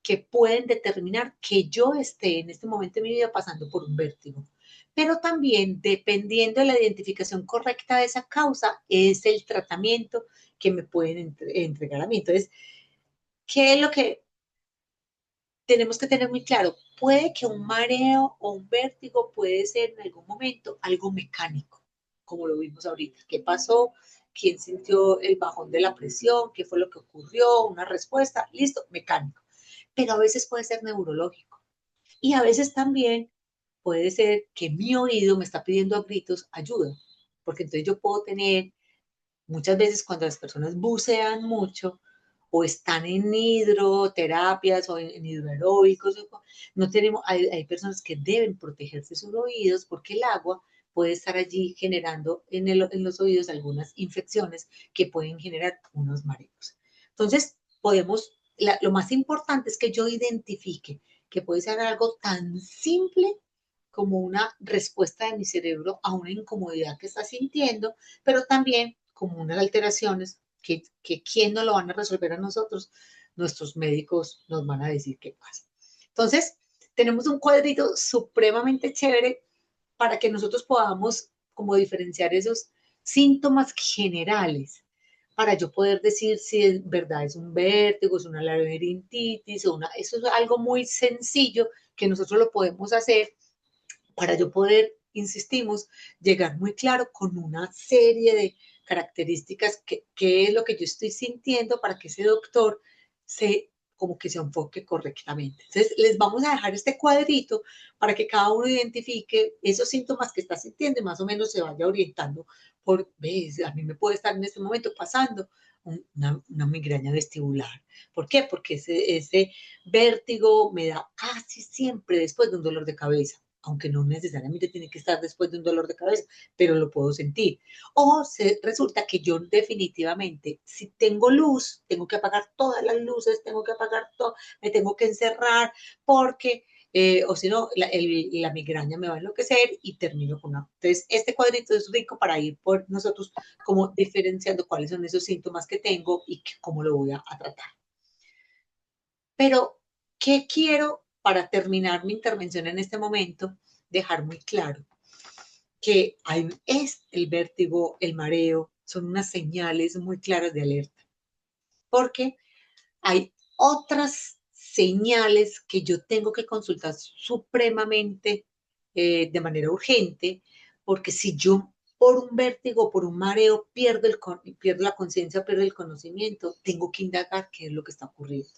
S1: que pueden determinar que yo esté en este momento de mi vida pasando por un vértigo. Pero también, dependiendo de la identificación correcta de esa causa, es el tratamiento que me pueden entregar a mí. Entonces, ¿qué es lo que tenemos que tener muy claro? Puede que un mareo o un vértigo puede ser en algún momento algo mecánico, como lo vimos ahorita. ¿Qué pasó? ¿Quién sintió el bajón de la presión? ¿Qué fue lo que ocurrió? Una respuesta, listo, mecánico. Pero a veces puede ser neurológico. Y a veces también puede ser que mi oído me está pidiendo a gritos ayuda, porque entonces yo puedo tener, muchas veces cuando las personas bucean mucho o están en hidroterapias o en hidroaeróbicos, no tenemos, hay personas que deben protegerse sus oídos porque el agua puede estar allí generando en los oídos algunas infecciones que pueden generar unos mareos. Entonces, lo más importante es que yo identifique que puede ser algo tan simple como una respuesta de mi cerebro a una incomodidad que está sintiendo, pero también como unas alteraciones que ¿quién no lo van a resolver a nosotros? Nuestros médicos nos van a decir qué pasa. Entonces, tenemos un cuadrito supremamente chévere para que nosotros podamos como diferenciar esos síntomas generales para yo poder decir si es verdad es un vértigo, es una laberintitis, eso es algo muy sencillo que nosotros lo podemos hacer para yo poder, insistimos, llegar muy claro con una serie de características que es lo que yo estoy sintiendo para que ese doctor se como que se enfoque correctamente. Entonces, les vamos a dejar este cuadrito para que cada uno identifique esos síntomas que está sintiendo y más o menos se vaya orientando por, ves, a mí me puede estar en este momento pasando una migraña vestibular. ¿Por qué? Porque ese vértigo me da casi siempre después de un dolor de cabeza, aunque no necesariamente tiene que estar después de un dolor de cabeza, pero lo puedo sentir. Resulta que yo definitivamente, si tengo luz, tengo que apagar todas las luces, tengo que apagar todo, me tengo que encerrar, porque, o si no, la migraña me va a enloquecer y termino con una. Entonces, este cuadrito es rico para ir por nosotros como diferenciando cuáles son esos síntomas que tengo y cómo lo voy a tratar. Pero, ¿qué quiero para terminar mi intervención en este momento? Dejar muy claro que es el vértigo, el mareo, son unas señales muy claras de alerta, porque hay otras señales que yo tengo que consultar supremamente de manera urgente, porque si yo por un vértigo, por un mareo, pierdo la conciencia, pierdo el conocimiento, tengo que indagar qué es lo que está ocurriendo.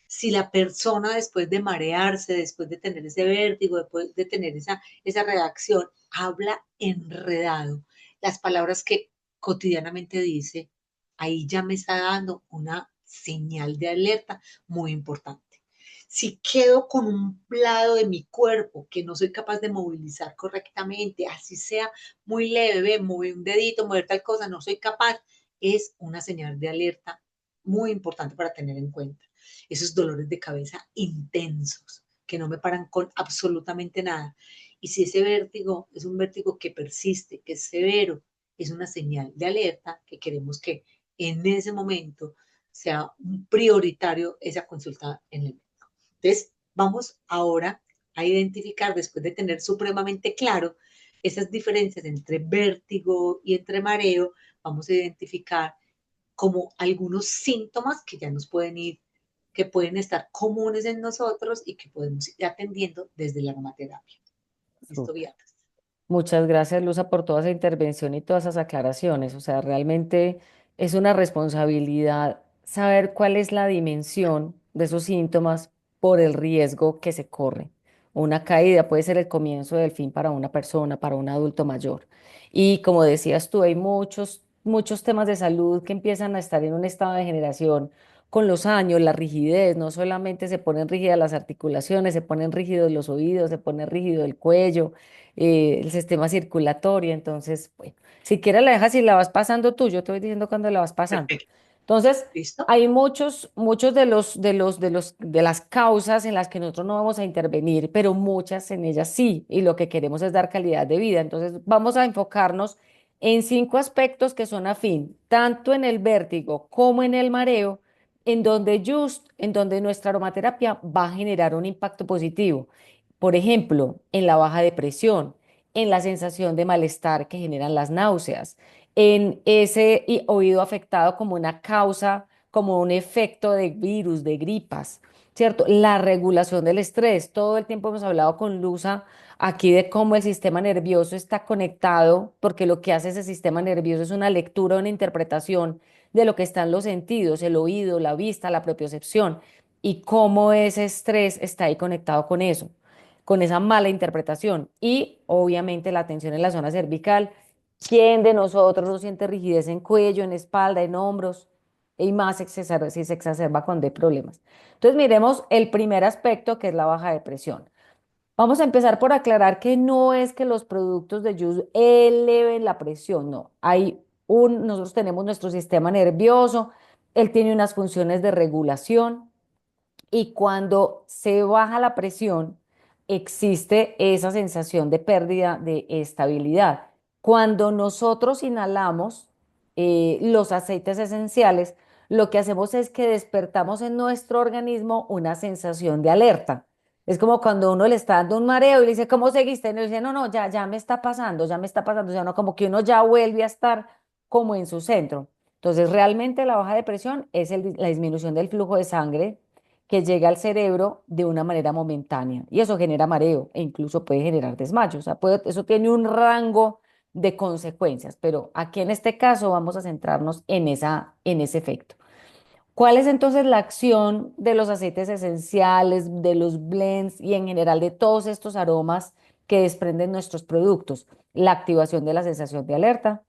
S1: Si la persona después de marearse, después de tener ese vértigo, después de tener esa reacción, habla enredado, las palabras que cotidianamente dice, ahí ya me está dando una señal de alerta muy importante. Si quedo con un lado de mi cuerpo que no soy capaz de movilizar correctamente, así sea muy leve, mover un dedito, mover tal cosa, no soy capaz, es una señal de alerta muy importante para tener en cuenta. Esos dolores de cabeza intensos que no me paran con absolutamente nada. Y si ese vértigo es un vértigo que persiste, que es severo, es una señal de alerta que queremos que en ese momento sea un prioritario esa consulta en el médico. Entonces, vamos ahora a identificar, después de tener supremamente claro esas diferencias entre vértigo y entre mareo, vamos a identificar como algunos síntomas que ya nos pueden ir, que pueden estar comunes en nosotros y que podemos ir atendiendo desde la aromaterapia. ¿Listo,
S2: Súper.
S1: Beatriz?
S2: Muchas gracias, Luza, por toda esa intervención y todas esas aclaraciones. O sea, realmente es una responsabilidad saber cuál es la dimensión de esos síntomas por el riesgo que se corre. Una caída puede ser el comienzo del fin para una persona, para un adulto mayor. Y como decías tú, hay muchos temas de salud que empiezan a estar en un estado de degeneración con los años, la rigidez, no solamente se ponen rígidas las articulaciones, se ponen rígidos los oídos, se pone rígido el cuello, el sistema circulatorio. Entonces, bueno, si quieres la dejas y la vas pasando tú, yo te voy diciendo cuando la vas pasando.
S1: Perfecto.
S2: Entonces,
S1: ¿Listo?
S2: hay muchos de las causas en las que nosotros no vamos a intervenir, pero muchas en ellas sí, y lo que queremos es dar calidad de vida. Entonces, vamos a enfocarnos en 5 aspectos que son afín, tanto en el vértigo como en el mareo, en donde nuestra aromaterapia va a generar un impacto positivo. Por ejemplo, en la baja depresión, en la sensación de malestar que generan las náuseas, en ese oído afectado como una causa, como un efecto de virus, de gripas, ¿cierto? La regulación del estrés. Todo el tiempo hemos hablado con Luza aquí de cómo el sistema nervioso está conectado, porque lo que hace ese sistema nervioso es una lectura, una interpretación de lo que están los sentidos, el oído, la vista, la propiocepción, y cómo ese estrés está ahí conectado con esa mala interpretación. Y obviamente la tensión en la zona cervical. ¿Quién de nosotros no siente rigidez en cuello, en espalda, en hombros? Y más si se exacerba con de problemas. Entonces miremos el primer aspecto que es la baja depresión. Vamos a empezar por aclarar que no es que los productos de Juice eleven la presión, no. Nosotros tenemos nuestro sistema nervioso, él tiene unas funciones de regulación. Y cuando se baja la presión, existe esa sensación de pérdida de estabilidad. Cuando nosotros inhalamos los aceites esenciales, lo que hacemos es que despertamos en nuestro organismo una sensación de alerta. Es como cuando uno le está dando un mareo y le dice, ¿cómo seguiste? Y le dice, no, no, ya me está pasando, ya me está pasando. O sea, no, como que uno ya vuelve a estar como en su centro. Entonces, realmente la baja de presión es la disminución del flujo de sangre que llega al cerebro de una manera momentánea y eso genera mareo e incluso puede generar desmayo. O sea, eso tiene un rango de consecuencias, pero aquí en este caso vamos a centrarnos en ese efecto. ¿Cuál es entonces la acción de los aceites esenciales, de los blends y en general de todos estos aromas que desprenden nuestros productos? La activación de la sensación de alerta,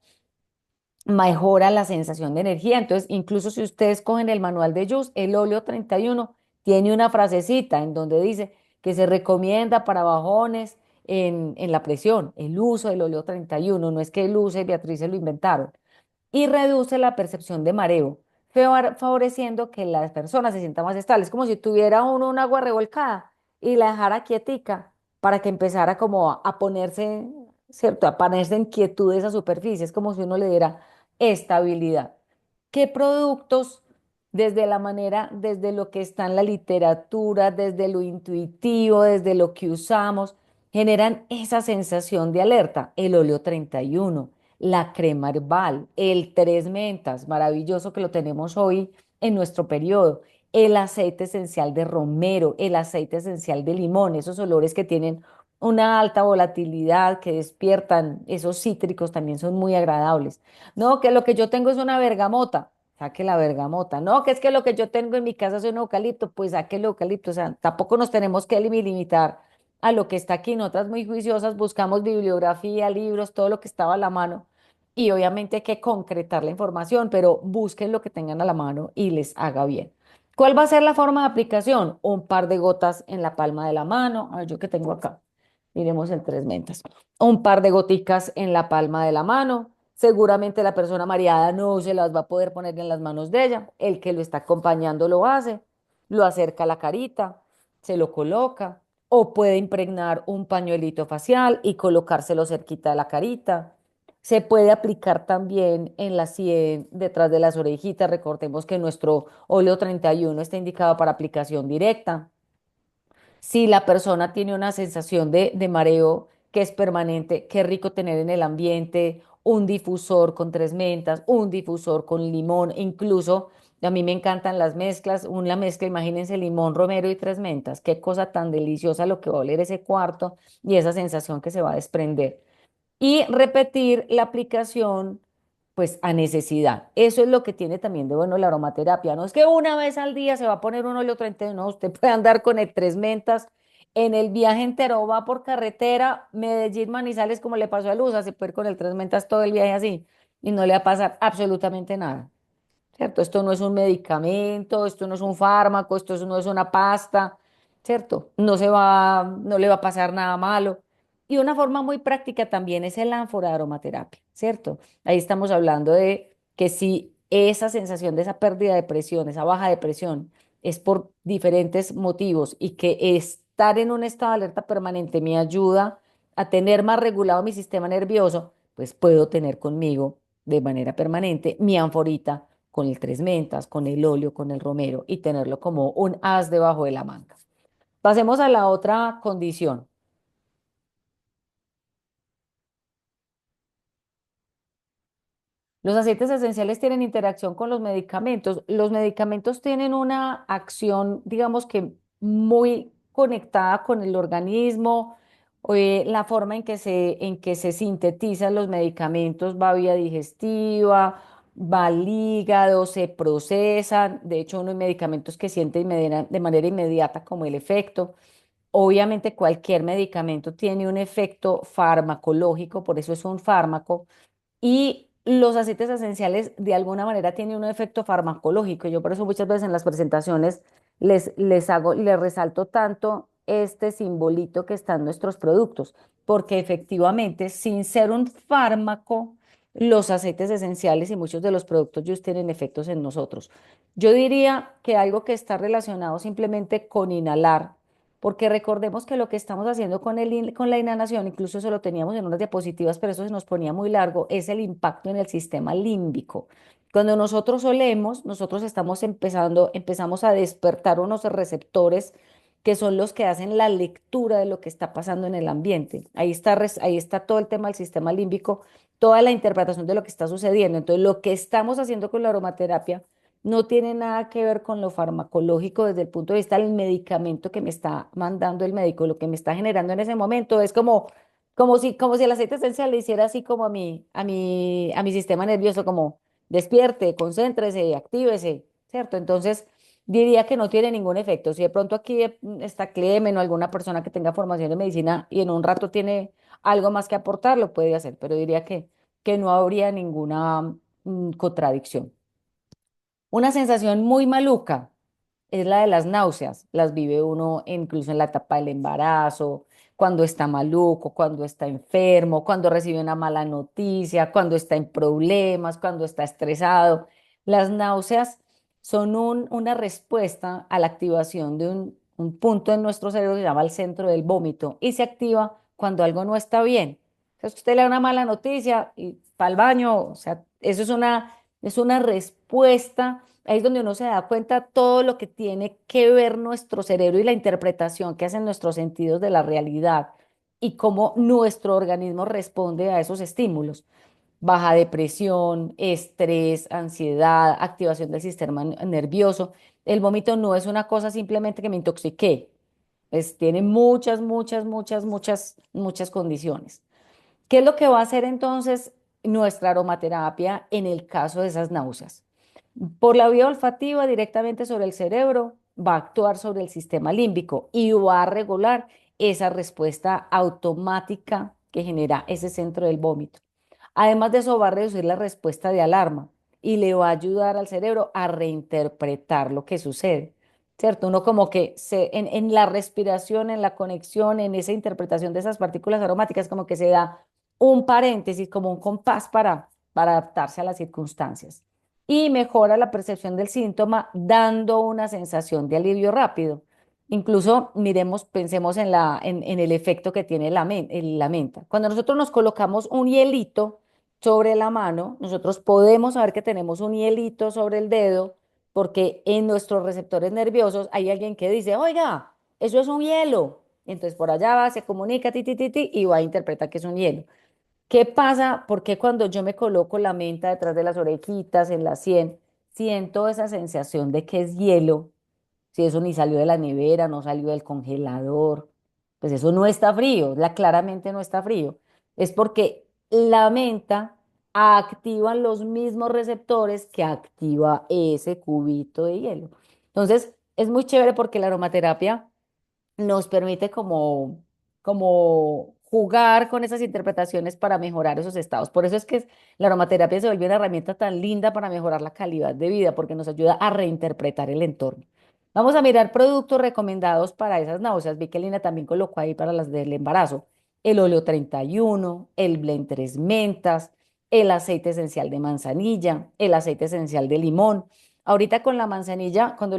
S2: mejora la sensación de energía. Entonces, incluso si ustedes cogen el manual de Jus, el óleo 31 tiene una frasecita en donde dice que se recomienda para bajones en la presión el uso del óleo 31. No es que Luz y Beatriz se lo inventaron. Y reduce la percepción de mareo, favoreciendo que las personas se sientan más estables. Como si tuviera uno un agua revolcada y la dejara quietica para que empezara como a ponerse, ¿cierto? A ponerse en quietud esa superficie. Es como si uno le diera estabilidad. ¿Qué productos, desde la manera, desde lo que está en la literatura, desde lo intuitivo, desde lo que usamos, generan esa sensación de alerta? El óleo 31, la crema herbal, el tres mentas, maravilloso que lo tenemos hoy en nuestro periodo, el aceite esencial de romero, el aceite esencial de limón, esos olores que tienen una alta volatilidad, que despiertan, esos cítricos también son muy agradables. No, que lo que yo tengo es una bergamota, saque la bergamota. No, que es que lo que yo tengo en mi casa es un eucalipto, pues saque el eucalipto. O sea, tampoco nos tenemos que limitar a lo que está aquí. Nosotras muy juiciosas buscamos bibliografía, libros, todo lo que estaba a la mano. Y obviamente hay que concretar la información, pero busquen lo que tengan a la mano y les haga bien. ¿Cuál va a ser la forma de aplicación? Un par de gotas en la palma de la mano. A ver, yo que tengo acá. Miremos el tres mentas. Un par de goticas en la palma de la mano. Seguramente la persona mareada no se las va a poder poner en las manos de ella. El que lo está acompañando lo hace, lo acerca a la carita, se lo coloca, o puede impregnar un pañuelito facial y colocárselo cerquita de la carita. Se puede aplicar también en la sien, detrás de las orejitas. Recordemos que nuestro óleo 31 está indicado para aplicación directa. Si la persona tiene una sensación de mareo que es permanente, qué rico tener en el ambiente un difusor con tres mentas, un difusor con limón, incluso a mí me encantan las mezclas, una mezcla, imagínense limón, romero y tres mentas, qué cosa tan deliciosa lo que va a oler ese cuarto y esa sensación que se va a desprender y repetir la aplicación pues a necesidad. Eso es lo que tiene también de bueno la aromaterapia. No es que una vez al día se va a poner un óleo 31, no, usted puede andar con el tres mentas en el viaje entero, va por carretera, Medellín, Manizales, como le pasó a Luz, se puede ir con el tres mentas todo el viaje así y no le va a pasar absolutamente nada. ¿Cierto? Esto no es un medicamento, esto no es un fármaco, no es una pasta, ¿cierto? No le va a pasar nada malo. Y una forma muy práctica también es el ánfora de aromaterapia, ¿cierto? Ahí estamos hablando de que si esa sensación de esa pérdida de presión, esa baja de presión, es por diferentes motivos y que estar en un estado de alerta permanente me ayuda a tener más regulado mi sistema nervioso, pues puedo tener conmigo de manera permanente mi anforita con el tres mentas, con el óleo, con el romero y tenerlo como un as debajo de la manga. Pasemos a la otra condición. Los aceites esenciales tienen interacción con los medicamentos. Los medicamentos tienen una acción, digamos que muy conectada con el organismo, la forma en que se sintetizan los medicamentos va vía digestiva, va al hígado, se procesan. De hecho, uno hay medicamentos que siente de manera inmediata como el efecto. Obviamente, cualquier medicamento tiene un efecto farmacológico, por eso es un fármaco y los aceites esenciales de alguna manera tienen un efecto farmacológico. Yo por eso muchas veces en las presentaciones les resalto tanto este simbolito que está en nuestros productos, porque efectivamente, sin ser un fármaco, los aceites esenciales y muchos de los productos Just tienen efectos en nosotros. Yo diría que algo que está relacionado simplemente con inhalar, porque recordemos que lo que estamos haciendo con con la inhalación, incluso eso lo teníamos en unas diapositivas, pero eso se nos ponía muy largo, es el impacto en el sistema límbico. Cuando nosotros olemos, nosotros empezamos a despertar unos receptores que son los que hacen la lectura de lo que está pasando en el ambiente. Ahí está todo el tema del sistema límbico, toda la interpretación de lo que está sucediendo. Entonces, lo que estamos haciendo con la aromaterapia no tiene nada que ver con lo farmacológico desde el punto de vista del medicamento que me está mandando el médico, lo que me está generando en ese momento es como si el aceite esencial le hiciera así como a mi sistema nervioso, como despierte, concéntrese, actívese, ¿cierto? Entonces, diría que no tiene ningún efecto. Si de pronto aquí está Clemen o alguna persona que tenga formación en medicina y en un rato tiene algo más que aportar, lo puede hacer, pero diría que no habría ninguna contradicción. Una sensación muy maluca es la de las náuseas. Las vive uno incluso en la etapa del embarazo, cuando está maluco, cuando está enfermo, cuando recibe una mala noticia, cuando está en problemas, cuando está estresado. Las náuseas son una respuesta a la activación de un punto en nuestro cerebro que se llama el centro del vómito y se activa cuando algo no está bien. Entonces usted le da una mala noticia y va al baño, o sea, eso es una respuesta. Ahí es donde uno se da cuenta todo lo que tiene que ver nuestro cerebro y la interpretación que hacen nuestros sentidos de la realidad y cómo nuestro organismo responde a esos estímulos. Baja depresión, estrés, ansiedad, activación del sistema nervioso. El vómito no es una cosa simplemente que me intoxiqué, tiene muchas, muchas, muchas, muchas, muchas condiciones. ¿Qué es lo que va a hacer entonces nuestra aromaterapia en el caso de esas náuseas? Por la vía olfativa directamente sobre el cerebro, va a actuar sobre el sistema límbico y va a regular esa respuesta automática que genera ese centro del vómito. Además de eso, va a reducir la respuesta de alarma y le va a ayudar al cerebro a reinterpretar lo que sucede. ¿Cierto? Uno como que en la respiración, en la conexión, en esa interpretación de esas partículas aromáticas, como que se da un paréntesis, como un compás para adaptarse a las circunstancias y mejora la percepción del síntoma, dando una sensación de alivio rápido. Incluso pensemos en el efecto que tiene la menta. Cuando nosotros nos colocamos un hielito sobre la mano, nosotros podemos saber que tenemos un hielito sobre el dedo porque en nuestros receptores nerviosos hay alguien que dice, oiga, eso es un hielo. Entonces por allá va, se comunica, ti, ti, ti, ti, y va a interpretar que es un hielo. ¿Qué pasa? Porque cuando yo me coloco la menta detrás de las orejitas, en la sien, siento esa sensación de que es hielo? Si eso ni salió de la nevera, no salió del congelador, pues eso no está frío, claramente no está frío. Es porque la menta activa los mismos receptores que activa ese cubito de hielo. Entonces, es muy chévere porque la aromaterapia nos permite como jugar con esas interpretaciones para mejorar esos estados. Por eso es que la aromaterapia se vuelve una herramienta tan linda para mejorar la calidad de vida, porque nos ayuda a reinterpretar el entorno. Vamos a mirar productos recomendados para esas náuseas. Vi que Lina también colocó ahí para las del embarazo. El óleo 31, el blend 3 mentas, el aceite esencial de manzanilla, el aceite esencial de limón. Ahorita con la manzanilla, cuando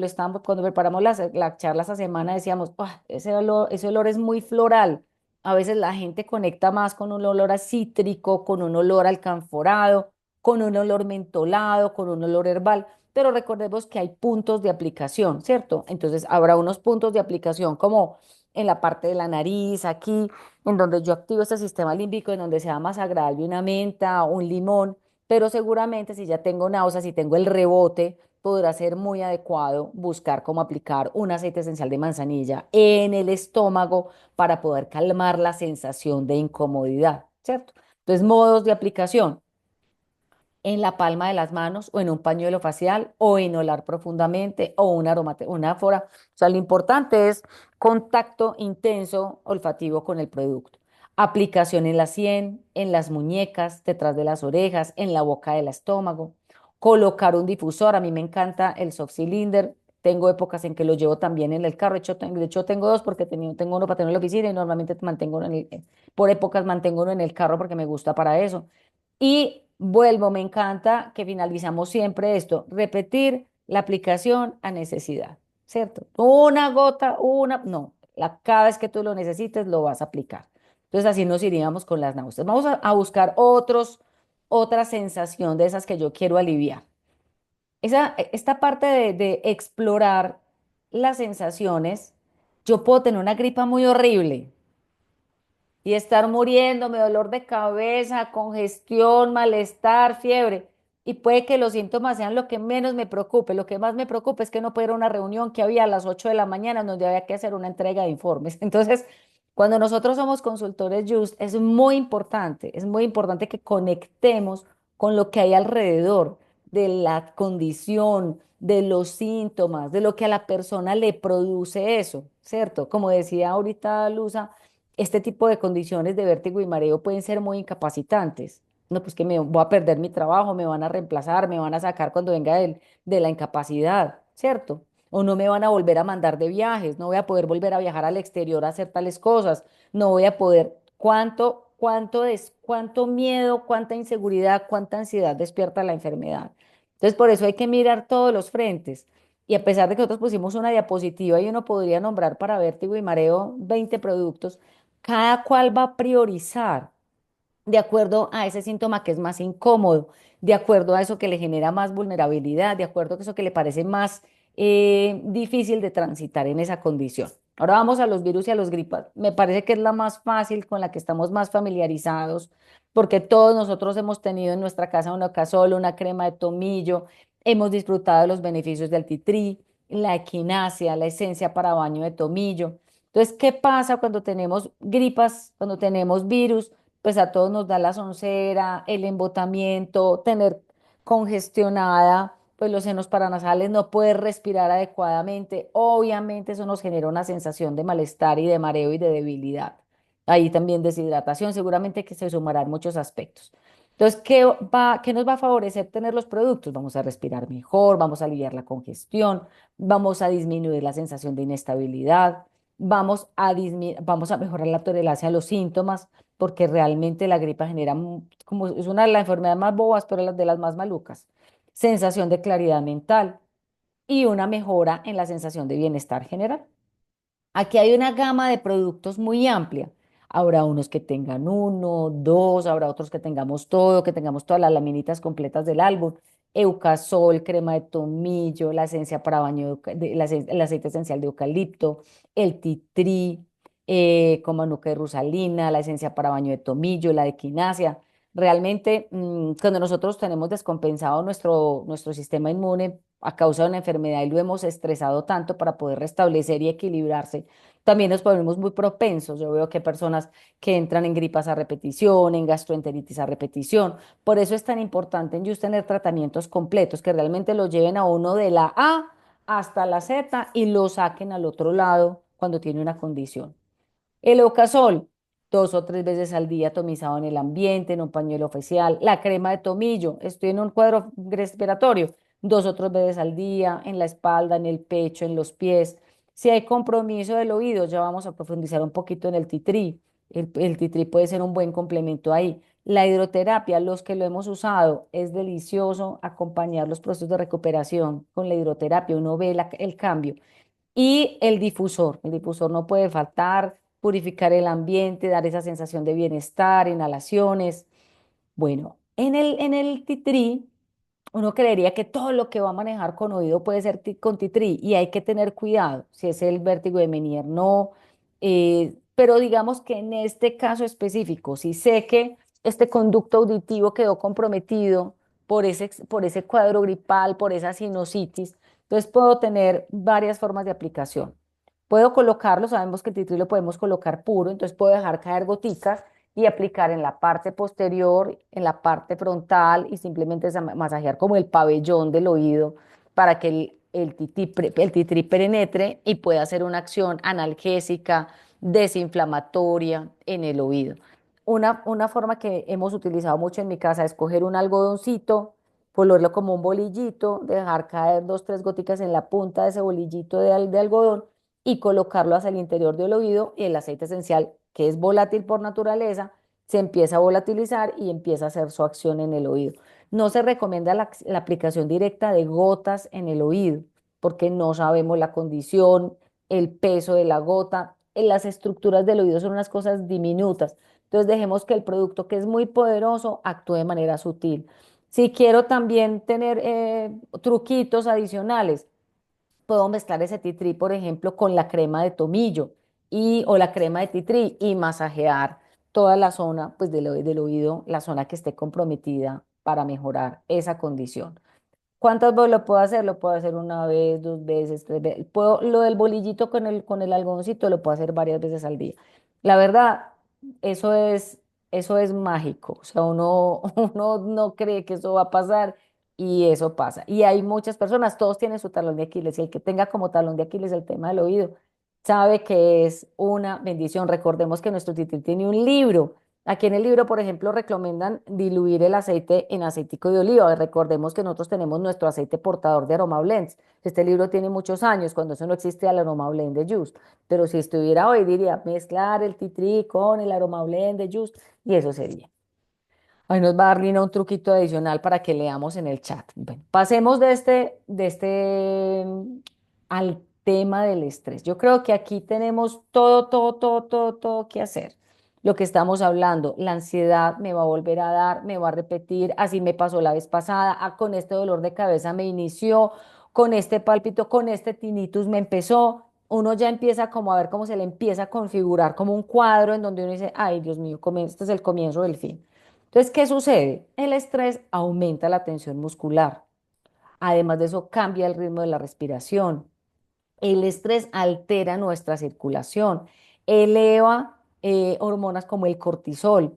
S2: preparamos la charla esta semana, decíamos, "Ah, ese olor es muy floral. A veces la gente conecta más con un olor a cítrico, con un olor alcanforado, con un olor mentolado, con un olor herbal, pero recordemos que hay puntos de aplicación, ¿cierto? Entonces habrá unos puntos de aplicación como en la parte de la nariz, aquí, en donde yo activo este sistema límbico, en donde sea más agradable una menta o un limón, pero seguramente si ya tengo náuseas, si tengo el rebote, podrá ser muy adecuado buscar cómo aplicar un aceite esencial de manzanilla en el estómago para poder calmar la sensación de incomodidad, ¿cierto? Entonces, modos de aplicación en la palma de las manos o en un pañuelo facial o inhalar profundamente o una fora. O sea, lo importante es contacto intenso olfativo con el producto. Aplicación en la sien, en las muñecas, detrás de las orejas, en la boca del estómago. Colocar un difusor. A mí me encanta el soft cylinder. Tengo épocas en que lo llevo también en el carro. De hecho, tengo dos porque tengo uno para tener en la oficina y normalmente mantengo uno por épocas mantengo uno en el carro porque me gusta para eso. Y vuelvo, me encanta que finalizamos siempre esto, repetir la aplicación a necesidad, ¿cierto? Una gota, no, cada vez que tú lo necesites lo vas a aplicar. Entonces así nos iríamos con las náuseas. Vamos a buscar otra sensación de esas que yo quiero aliviar. Esta parte de explorar las sensaciones, yo puedo tener una gripa muy horrible y estar muriéndome, dolor de cabeza, congestión, malestar, fiebre. Y puede que los síntomas sean lo que menos me preocupe. Lo que más me preocupa es que no puedo ir a una reunión que había a las 8 de la mañana donde había que hacer una entrega de informes. Entonces, cuando nosotros somos consultores Just, es muy importante que conectemos con lo que hay alrededor de la condición, de los síntomas, de lo que a la persona le produce eso, ¿cierto? Como decía ahorita Luza, este tipo de condiciones de vértigo y mareo pueden ser muy incapacitantes. No, pues que me voy a perder mi trabajo, me van a reemplazar, me van a sacar cuando venga de la incapacidad, ¿cierto? O no me van a volver a mandar de viajes, no voy a poder volver a viajar al exterior a hacer tales cosas, no voy a poder. ¿Cuánto miedo, cuánta inseguridad, cuánta ansiedad despierta la enfermedad? Entonces, por eso hay que mirar todos los frentes. Y a pesar de que nosotros pusimos una diapositiva y uno podría nombrar para vértigo y mareo 20 productos, cada cual va a priorizar de acuerdo a ese síntoma que es más incómodo, de acuerdo a eso que le genera más vulnerabilidad, de acuerdo a eso que le parece más difícil de transitar en esa condición. Ahora vamos a los virus y a los gripas. Me parece que es la más fácil, con la que estamos más familiarizados, porque todos nosotros hemos tenido en nuestra casa una Ocasol, una crema de tomillo, hemos disfrutado de los beneficios del titrí, la equinacia, la esencia para baño de tomillo. Entonces, ¿qué pasa cuando tenemos gripas, cuando tenemos virus? Pues a todos nos da la soncera, el embotamiento, tener congestionada, pues los senos paranasales, no poder respirar adecuadamente. Obviamente eso nos genera una sensación de malestar y de mareo y de debilidad. Ahí también deshidratación, seguramente que se sumarán muchos aspectos. Entonces, ¿qué nos va a favorecer tener los productos? Vamos a respirar mejor, vamos a aliviar la congestión, vamos a disminuir la sensación de inestabilidad, vamos a mejorar la tolerancia a los síntomas, porque realmente la gripa genera, como es una de las enfermedades más bobas, pero de las más malucas, sensación de claridad mental y una mejora en la sensación de bienestar general. Aquí hay una gama de productos muy amplia. Habrá unos que tengan uno, dos, habrá otros que tengamos todo, que tengamos todas las laminitas completas del álbum. Eucasol, crema de tomillo, la esencia para baño, el aceite esencial de eucalipto, el titrí, como nuca de rusalina, la esencia para baño de tomillo, la de quinasia. Realmente, cuando nosotros tenemos descompensado nuestro sistema inmune a causa de una enfermedad y lo hemos estresado tanto para poder restablecer y equilibrarse, también nos ponemos muy propensos. Yo veo que hay personas que entran en gripas a repetición, en gastroenteritis a repetición. Por eso es tan importante en Just tener tratamientos completos que realmente lo lleven a uno de la A hasta la Z y lo saquen al otro lado cuando tiene una condición. El Ocasol, 2 o 3 veces al día atomizado en el ambiente, en un pañuelo facial. La crema de tomillo, estoy en un cuadro respiratorio, 2 o 3 veces al día, en la espalda, en el pecho, en los pies. Si hay compromiso del oído, ya vamos a profundizar un poquito en el titrí. El titrí puede ser un buen complemento ahí. La hidroterapia, los que lo hemos usado, es delicioso acompañar los procesos de recuperación con la hidroterapia. Uno ve el cambio. Y el difusor no puede faltar, purificar el ambiente, dar esa sensación de bienestar, inhalaciones. Bueno, en el titrí, uno creería que todo lo que va a manejar con oído puede ser con titrí y hay que tener cuidado. Si es el vértigo de Meniere, no. Pero digamos que en este caso específico, si sé que este conducto auditivo quedó comprometido por ese cuadro gripal, por esa sinusitis, entonces puedo tener varias formas de aplicación. Puedo colocarlo, sabemos que el titrí lo podemos colocar puro, entonces puedo dejar caer goticas y aplicar en la parte posterior, en la parte frontal y simplemente masajear como el pabellón del oído para que el titrí penetre y pueda hacer una acción analgésica, desinflamatoria en el oído. Una forma que hemos utilizado mucho en mi casa es coger un algodoncito, ponerlo como un bolillito, dejar caer dos, tres goticas en la punta de ese bolillito de algodón y colocarlo hacia el interior del oído y el aceite esencial, que es volátil por naturaleza, se empieza a volatilizar y empieza a hacer su acción en el oído. No se recomienda la aplicación directa de gotas en el oído porque no sabemos la condición, el peso de la gota. Las estructuras del oído son unas cosas diminutas. Entonces dejemos que el producto que es muy poderoso actúe de manera sutil. Si quiero también tener truquitos adicionales, puedo mezclar ese titrí, por ejemplo, con la crema de tomillo o la crema de titrí y masajear toda la zona pues, del oído, la zona que esté comprometida para mejorar esa condición. ¿Cuántas veces lo puedo hacer? Lo puedo hacer una vez, dos veces, tres veces. Puedo, lo del bolillito con el algodoncito lo puedo hacer varias veces al día. La verdad, eso es, eso es mágico. O sea, uno, uno no cree que eso va a pasar y eso pasa. Y hay muchas personas, todos tienen su talón de Aquiles y el que tenga como talón de Aquiles el tema del oído, sabe que es una bendición. Recordemos que nuestro tití tiene un libro. Aquí en el libro, por ejemplo, recomiendan diluir el aceite en aceitico de oliva. Recordemos que nosotros tenemos nuestro aceite portador de Aroma Blends. Este libro tiene muchos años, cuando eso no existía el Aroma Blend de Just. Pero si estuviera hoy, diría mezclar el titrí con el Aroma Blend de Just y eso sería. Ahí nos va a dar Lina un truquito adicional para que leamos en el chat. Bueno, pasemos de este al tema del estrés. Yo creo que aquí tenemos todo que hacer. Lo que estamos hablando, la ansiedad me va a volver a dar, me va a repetir, así me pasó la vez pasada, con este dolor de cabeza me inició, con este pálpito, con este tinnitus me empezó. Uno ya empieza como a ver cómo se le empieza a configurar como un cuadro en donde uno dice, ay, Dios mío, este es el comienzo del fin. Entonces, ¿qué sucede? El estrés aumenta la tensión muscular. Además de eso, cambia el ritmo de la respiración. El estrés altera nuestra circulación, eleva hormonas como el cortisol.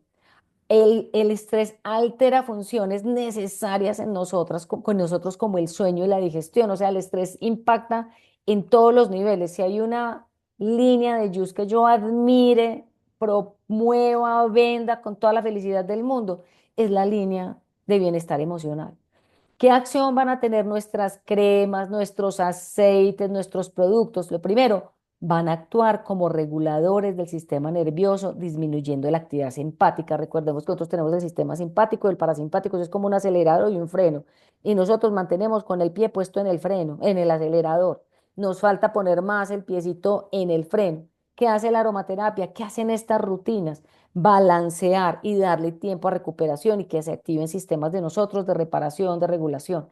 S2: El estrés altera funciones necesarias en nosotras, con nosotros como el sueño y la digestión. O sea, el estrés impacta en todos los niveles. Si hay una línea de Just que yo admire, promueva, venda con toda la felicidad del mundo, es la línea de bienestar emocional. ¿Qué acción van a tener nuestras cremas, nuestros aceites, nuestros productos? Lo primero, van a actuar como reguladores del sistema nervioso, disminuyendo la actividad simpática. Recordemos que nosotros tenemos el sistema simpático y el parasimpático, es como un acelerador y un freno. Y nosotros mantenemos con el pie puesto en el freno, en el acelerador. Nos falta poner más el piecito en el freno. ¿Qué hace la aromaterapia? ¿Qué hacen estas rutinas? Balancear y darle tiempo a recuperación y que se activen sistemas de nosotros de reparación, de regulación.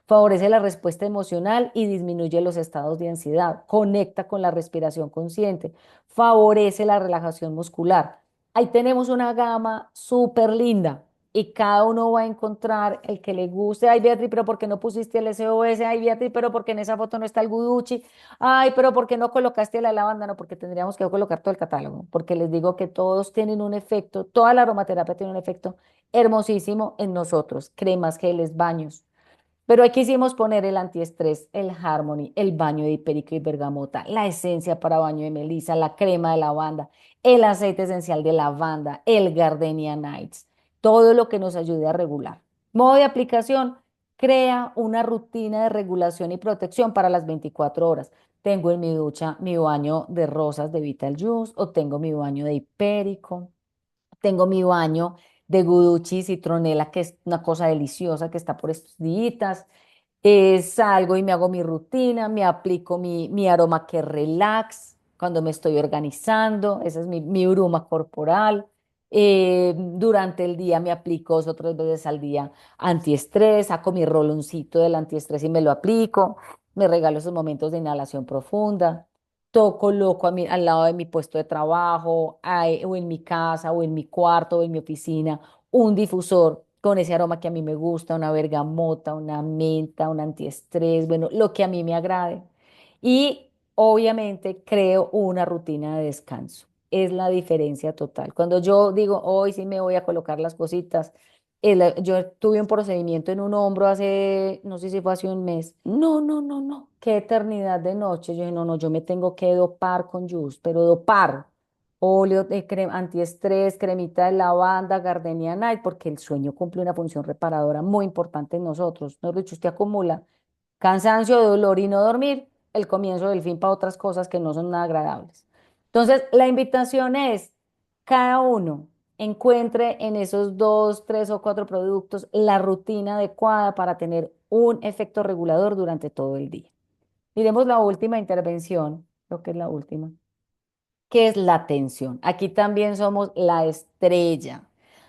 S2: Favorece la respuesta emocional y disminuye los estados de ansiedad. Conecta con la respiración consciente. Favorece la relajación muscular. Ahí tenemos una gama súper linda y cada uno va a encontrar el que le guste. Ay, Beatriz, pero ¿por qué no pusiste el SOS? Ay, Beatriz, pero ¿por qué en esa foto no está el Guduchi? Ay, pero ¿por qué no colocaste la lavanda? No, porque tendríamos que colocar todo el catálogo, porque les digo que todos tienen un efecto, toda la aromaterapia tiene un efecto hermosísimo en nosotros, cremas, geles, baños. Pero aquí quisimos poner el antiestrés, el Harmony, el baño de hipérico y bergamota, la esencia para baño de melisa, la crema de lavanda, el aceite esencial de lavanda, el Gardenia Nights, todo lo que nos ayude a regular. Modo de aplicación, crea una rutina de regulación y protección para las 24 horas. Tengo en mi ducha mi baño de rosas de Vital Juice o tengo mi baño de hipérico. Tengo mi baño de guduchi citronela, que es una cosa deliciosa que está por estos días. Salgo y me hago mi rutina, me aplico mi aroma que relax cuando me estoy organizando. Esa es mi bruma corporal. Durante el día me aplico 2 o 3 veces al día antiestrés, saco mi roloncito del antiestrés y me lo aplico. Me regalo esos momentos de inhalación profunda. Coloco al lado de mi puesto de trabajo, o en mi casa, o en mi cuarto, o en mi oficina, un difusor con ese aroma que a mí me gusta, una bergamota, una menta, un antiestrés, bueno, lo que a mí me agrade. Y obviamente creo una rutina de descanso. Es la diferencia total. Cuando yo digo, hoy sí me voy a colocar las cositas, yo tuve un procedimiento en un hombro hace, no sé si fue hace un mes. No. Qué eternidad de noche. Yo dije, no, yo me tengo que dopar con Just, pero dopar. óleo de antiestrés, cremita de lavanda, Gardenia Night, porque el sueño cumple una función reparadora muy importante en nosotros. No dicho, usted acumula cansancio, dolor y no dormir, el comienzo del fin para otras cosas que no son nada agradables. Entonces, la invitación es, cada uno encuentre en esos dos, tres o cuatro productos la rutina adecuada para tener un efecto regulador durante todo el día. Miremos la última intervención, creo que es la última, que es la tensión. Aquí también somos la estrella.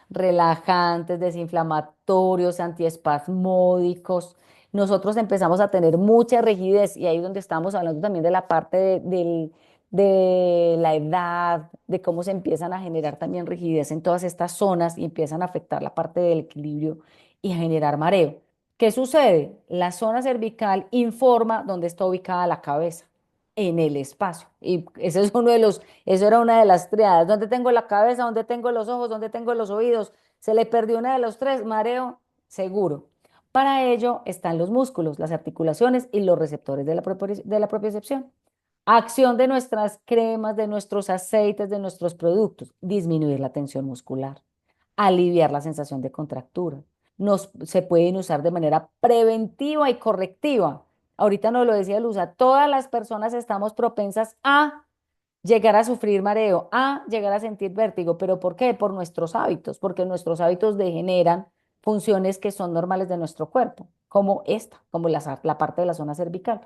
S2: Relajantes, desinflamatorios, antiespasmódicos. Nosotros empezamos a tener mucha rigidez y ahí es donde estamos hablando también de la parte de la edad, de cómo se empiezan a generar también rigidez en todas estas zonas y empiezan a afectar la parte del equilibrio y a generar mareo. ¿Qué sucede? La zona cervical informa dónde está ubicada la cabeza en el espacio. Y ese es uno de los eso era una de las triadas. ¿Dónde tengo la cabeza? ¿Dónde tengo los ojos? ¿Dónde tengo los oídos? Se le perdió una de los tres, mareo seguro. Para ello están los músculos, las articulaciones y los receptores de la propiocepción. Acción de nuestras cremas, de nuestros aceites, de nuestros productos. Disminuir la tensión muscular, aliviar la sensación de contractura. Se pueden usar de manera preventiva y correctiva. Ahorita nos lo decía Luza, todas las personas estamos propensas a llegar a sufrir mareo, a llegar a sentir vértigo. ¿Pero por qué? Por nuestros hábitos, porque nuestros hábitos degeneran funciones que son normales de nuestro cuerpo, como esta, como la parte de la zona cervical.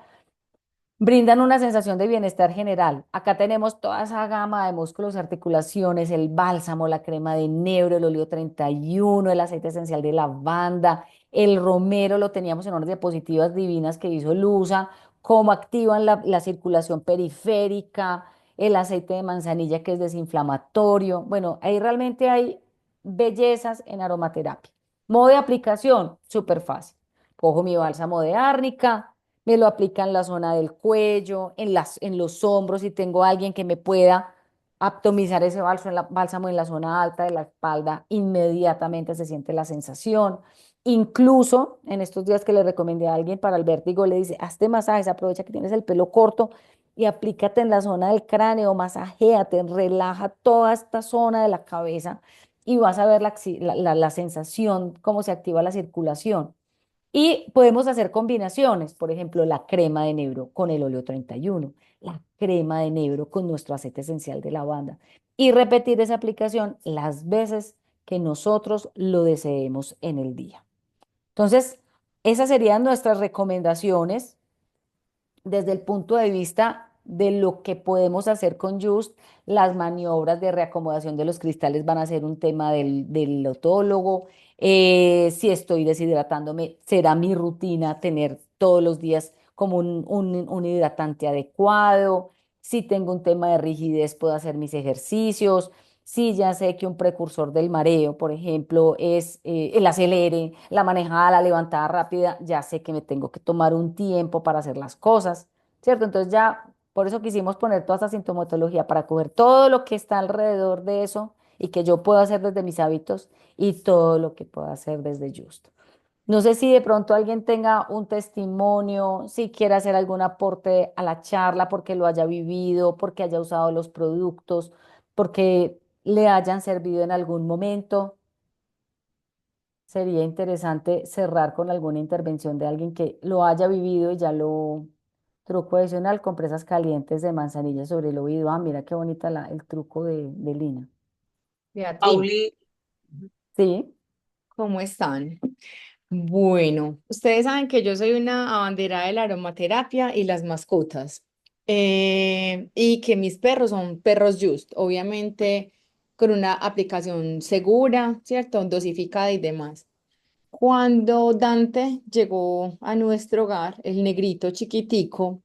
S2: Brindan una sensación de bienestar general. Acá tenemos toda esa gama de músculos, articulaciones, el bálsamo, la crema de enebro, el óleo 31, el aceite esencial de lavanda, el romero, lo teníamos en unas diapositivas divinas que hizo Luza, cómo activan la circulación periférica, el aceite de manzanilla que es desinflamatorio. Bueno, ahí realmente hay bellezas en aromaterapia. Modo de aplicación, súper fácil. Cojo mi bálsamo de árnica, me lo aplica en la zona del cuello, en los hombros, y tengo a alguien que me pueda atomizar ese bálsamo en la zona alta de la espalda, inmediatamente se siente la sensación. Incluso en estos días que le recomendé a alguien para el vértigo, le dice, hazte masajes, aprovecha que tienes el pelo corto y aplícate en la zona del cráneo, masajéate, relaja toda esta zona de la cabeza y vas a ver la sensación, cómo se activa la circulación. Y podemos hacer combinaciones, por ejemplo, la crema de enebro con el óleo 31, la crema de enebro con nuestro aceite esencial de lavanda y repetir esa aplicación las veces que nosotros lo deseemos en el día. Entonces, esas serían nuestras recomendaciones desde el punto de vista de lo que podemos hacer con Just. Las maniobras de reacomodación de los cristales van a ser un tema del otólogo. Si estoy deshidratándome, será mi rutina tener todos los días como un hidratante adecuado. Si tengo un tema de rigidez, puedo hacer mis ejercicios. Si ya sé que un precursor del mareo, por ejemplo, es el acelere, la manejada, la levantada rápida, ya sé que me tengo que tomar un tiempo para hacer las cosas, ¿cierto? Entonces ya, por eso quisimos poner toda esa sintomatología, para coger todo lo que está alrededor de eso y que yo puedo hacer desde mis hábitos y todo lo que puedo hacer desde Justo. No sé si de pronto alguien tenga un testimonio, si quiere hacer algún aporte a la charla porque lo haya vivido, porque haya usado los productos, porque le hayan servido en algún momento. Sería interesante cerrar con alguna intervención de alguien que lo haya vivido y ya lo... Truco adicional, compresas calientes de manzanilla sobre el oído. Ah, mira qué bonita el truco de Lina.
S3: Beatriz,
S1: Pauli,
S2: Sí.
S3: ¿cómo están? Bueno, ustedes saben que yo soy una abanderada de la aromaterapia y las mascotas, y que mis perros son perros Just, obviamente con una aplicación segura, ¿cierto? Dosificada y demás. Cuando Dante llegó a nuestro hogar, el negrito chiquitico,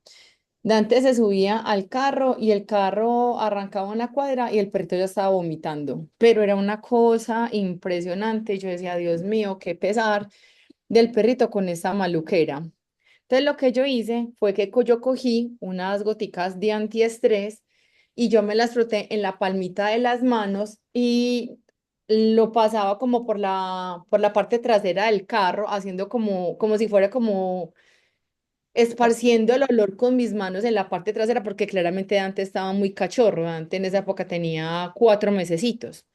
S3: Dante se subía al carro y el carro arrancaba en la cuadra y el perrito ya estaba vomitando, pero era una cosa impresionante. Yo decía, Dios mío, qué pesar del perrito con esa maluquera. Entonces lo que yo hice fue que yo cogí unas goticas de antiestrés y yo me las froté en la palmita de las manos y lo pasaba como por la parte trasera del carro, haciendo como si fuera como esparciendo el olor con mis manos en la parte trasera, porque claramente Dante estaba muy cachorro. Dante en esa época tenía 4 mesecitos.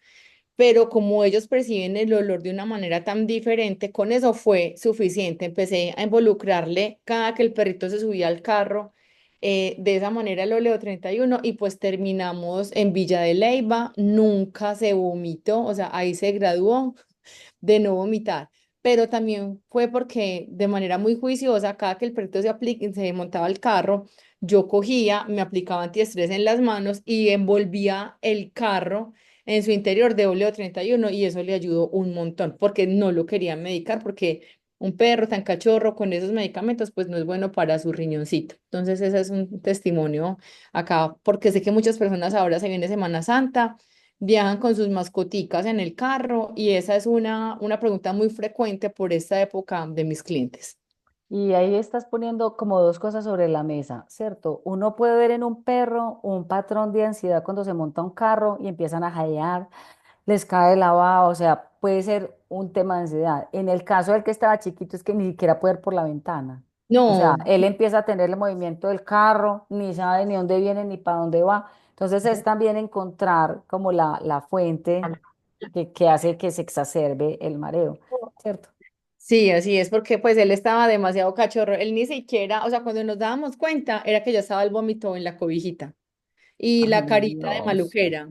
S3: Pero como ellos perciben el olor de una manera tan diferente, con eso fue suficiente. Empecé a involucrarle cada que el perrito se subía al carro, de esa manera el óleo 31 y pues terminamos en Villa de Leyva, nunca se vomitó, o sea, ahí se graduó de no vomitar. Pero también fue porque de manera muy juiciosa, cada que el perrito se montaba al carro, yo cogía, me aplicaba antiestrés en las manos y envolvía el carro en su interior de óleo 31 y eso le ayudó un montón porque no lo quería medicar porque un perro tan cachorro con esos medicamentos pues no es bueno para su riñoncito. Entonces ese es un testimonio acá porque sé que muchas personas ahora se viene Semana Santa, viajan con sus mascoticas en el carro y esa es una pregunta muy frecuente por esta época de mis clientes.
S2: Y ahí estás poniendo como dos cosas sobre la mesa, ¿cierto? Uno puede ver en un perro un patrón de ansiedad cuando se monta un carro y empiezan a jadear, les cae la baba, o sea, puede ser un tema de ansiedad. En el caso del que estaba chiquito es que ni siquiera puede ver por la ventana. O sea,
S3: No,
S2: él empieza a tener el movimiento del carro, ni sabe ni dónde viene ni para dónde va. Entonces es también encontrar como la fuente que hace que se exacerbe el mareo, ¿cierto?
S3: sí, así es, porque pues él estaba demasiado cachorro, él ni siquiera, o sea, cuando nos dábamos cuenta era que ya estaba el vómito en la cobijita y la
S2: Ay,
S3: carita de
S2: Dios.
S3: maluquera.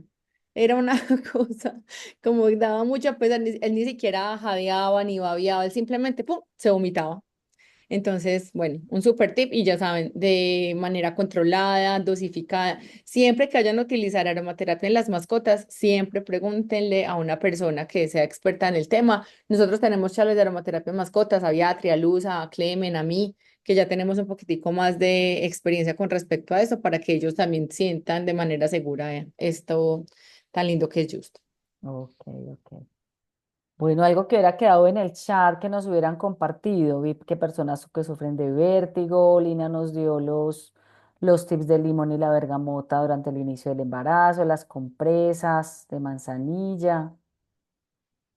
S3: Era una cosa como que daba mucha pena, él ni siquiera jadeaba ni babeaba, él simplemente, ¡pum!, se vomitaba. Entonces, bueno, un super tip y ya saben, de manera controlada, dosificada. Siempre que vayan a utilizar aromaterapia en las mascotas, siempre pregúntenle a una persona que sea experta en el tema. Nosotros tenemos charlas de aromaterapia en mascotas, a Beatriz, a Luz, a Clemen, a mí, que ya tenemos un poquitico más de experiencia con respecto a eso para que ellos también sientan de manera segura esto tan lindo que es Just.
S2: Ok, ok. Bueno, algo que hubiera quedado en el chat que nos hubieran compartido. Vi que personas que sufren de vértigo, Lina nos dio los tips del limón y la bergamota durante el inicio del embarazo, las compresas de manzanilla.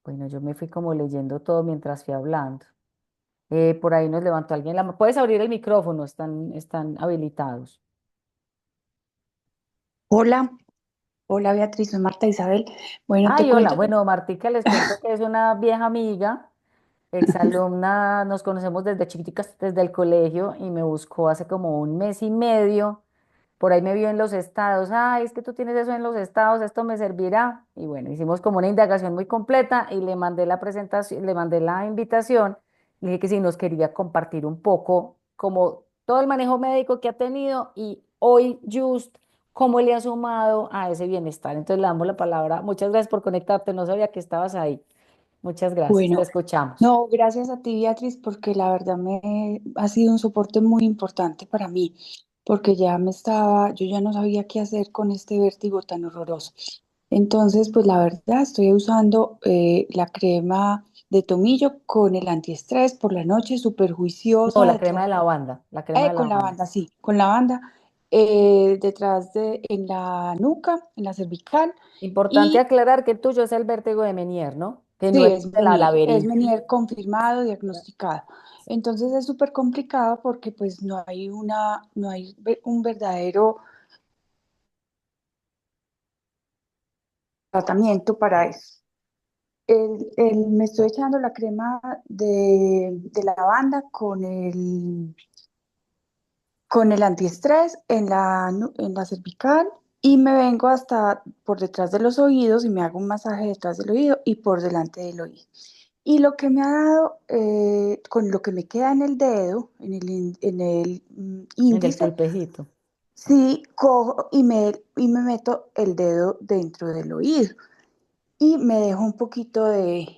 S2: Bueno, yo me fui como leyendo todo mientras fui hablando. Por ahí nos levantó alguien la mano. Puedes abrir el micrófono, están habilitados.
S4: Hola, hola Beatriz, soy Marta Isabel. Bueno, te
S2: Ay, hola.
S4: cuento.
S2: Bueno, Martica, les cuento que es una vieja amiga. Exalumna, nos conocemos desde chiquiticas, desde el colegio y me buscó hace como un mes y medio. Por ahí me vio en los estados. Ay, es que tú tienes eso en los estados, esto me servirá. Y bueno, hicimos como una indagación muy completa y le mandé la presentación, le mandé la invitación. Le dije que si nos quería compartir un poco como todo el manejo médico que ha tenido y hoy just cómo le ha sumado a ese bienestar. Entonces le damos la palabra. Muchas gracias por conectarte. No sabía que estabas ahí. Muchas gracias. Te
S4: Bueno,
S2: escuchamos.
S4: no, gracias a ti Beatriz, porque la verdad me ha sido un soporte muy importante para mí, porque yo ya no sabía qué hacer con este vértigo tan horroroso. Entonces, pues la verdad, estoy usando la crema de tomillo con el antiestrés por la noche, súper
S2: No,
S4: juiciosa,
S2: la crema de lavanda, la crema de
S4: con
S2: lavanda.
S4: lavanda, sí, con lavanda, en la nuca, en la cervical.
S2: Importante
S4: Y
S2: aclarar que el tuyo es el vértigo de Meniere, ¿no? Que no
S4: sí,
S2: es de la
S4: Es
S2: laberinto.
S4: Meniere confirmado, diagnosticado. Entonces es súper complicado porque pues no hay un verdadero tratamiento para eso. Me estoy echando la crema de lavanda con el antiestrés en la cervical y me vengo hasta por detrás de los oídos y me hago un masaje detrás del oído y por delante del oído. Y lo que me ha dado, con lo que me queda en el dedo, en el
S2: En el
S4: índice,
S2: pulpecito.
S4: sí cojo y me meto el dedo dentro del oído y me dejo un poquito de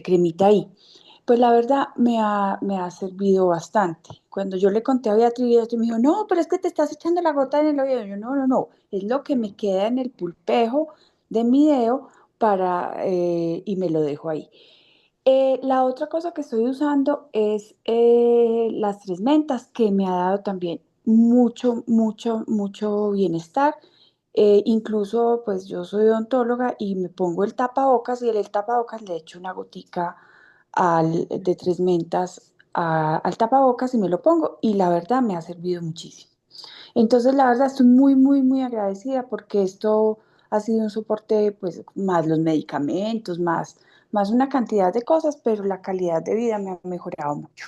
S4: cremita ahí. Pues la verdad me ha servido bastante. Cuando yo le conté a Beatriz me dijo, no, pero es que te estás echando la gota en el oído. Yo, no, no, no, es lo que me queda en el pulpejo de mi dedo y me lo dejo ahí. La otra cosa que estoy usando es las tres mentas, que me ha dado también mucho bienestar. Incluso, pues yo soy odontóloga y me pongo el tapabocas y en el tapabocas le echo una gotica de tres mentas al tapabocas y me lo pongo y la verdad me ha servido muchísimo. Entonces, la verdad, estoy muy, muy, muy agradecida porque esto ha sido un soporte, pues, más los medicamentos, más una cantidad de cosas, pero la calidad de vida me ha mejorado mucho.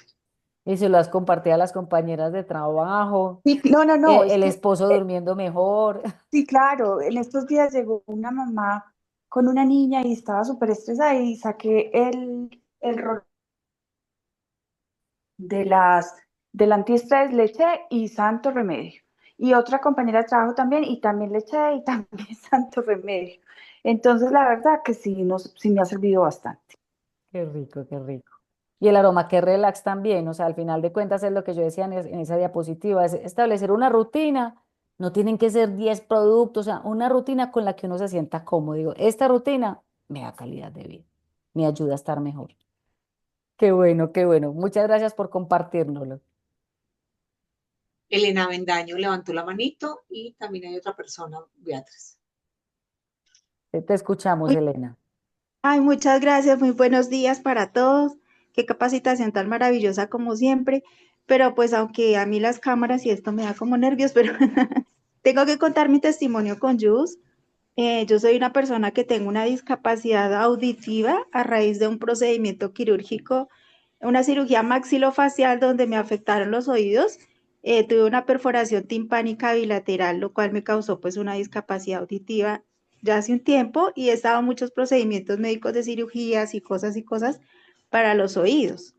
S2: Y se lo has compartido a las compañeras de trabajo,
S4: Sí, no, no, no, es
S2: el
S4: que,
S2: esposo durmiendo mejor.
S4: sí, claro, en estos días llegó una mamá con una niña y estaba súper estresada y saqué el rol de del antiestrés, le eché y santo remedio. Y otra compañera de trabajo también, y también le eché y también santo remedio. Entonces, la verdad que sí, sí me ha servido bastante.
S2: Qué rico, qué rico. Y el aroma que relax también, o sea, al final de cuentas es lo que yo decía en esa diapositiva, es establecer una rutina, no tienen que ser 10 productos, o sea, una rutina con la que uno se sienta cómodo. Digo, esta rutina me da calidad de vida, me ayuda a estar mejor. Qué bueno, qué bueno. Muchas gracias por compartirnoslo.
S1: Elena Bendaño levantó la manito y también hay otra persona, Beatriz.
S2: Te escuchamos,
S5: Muy-
S2: Elena.
S5: Ay, muchas gracias, muy buenos días para todos. Qué capacitación tan maravillosa como siempre. Pero pues aunque a mí las cámaras y esto me da como nervios, pero tengo que contar mi testimonio con Jus. Yo soy una persona que tengo una discapacidad auditiva a raíz de un procedimiento quirúrgico, una cirugía maxilofacial donde me afectaron los oídos. Tuve una perforación timpánica bilateral, lo cual me causó pues una discapacidad auditiva ya hace un tiempo y he estado en muchos procedimientos médicos de cirugías y cosas para los oídos.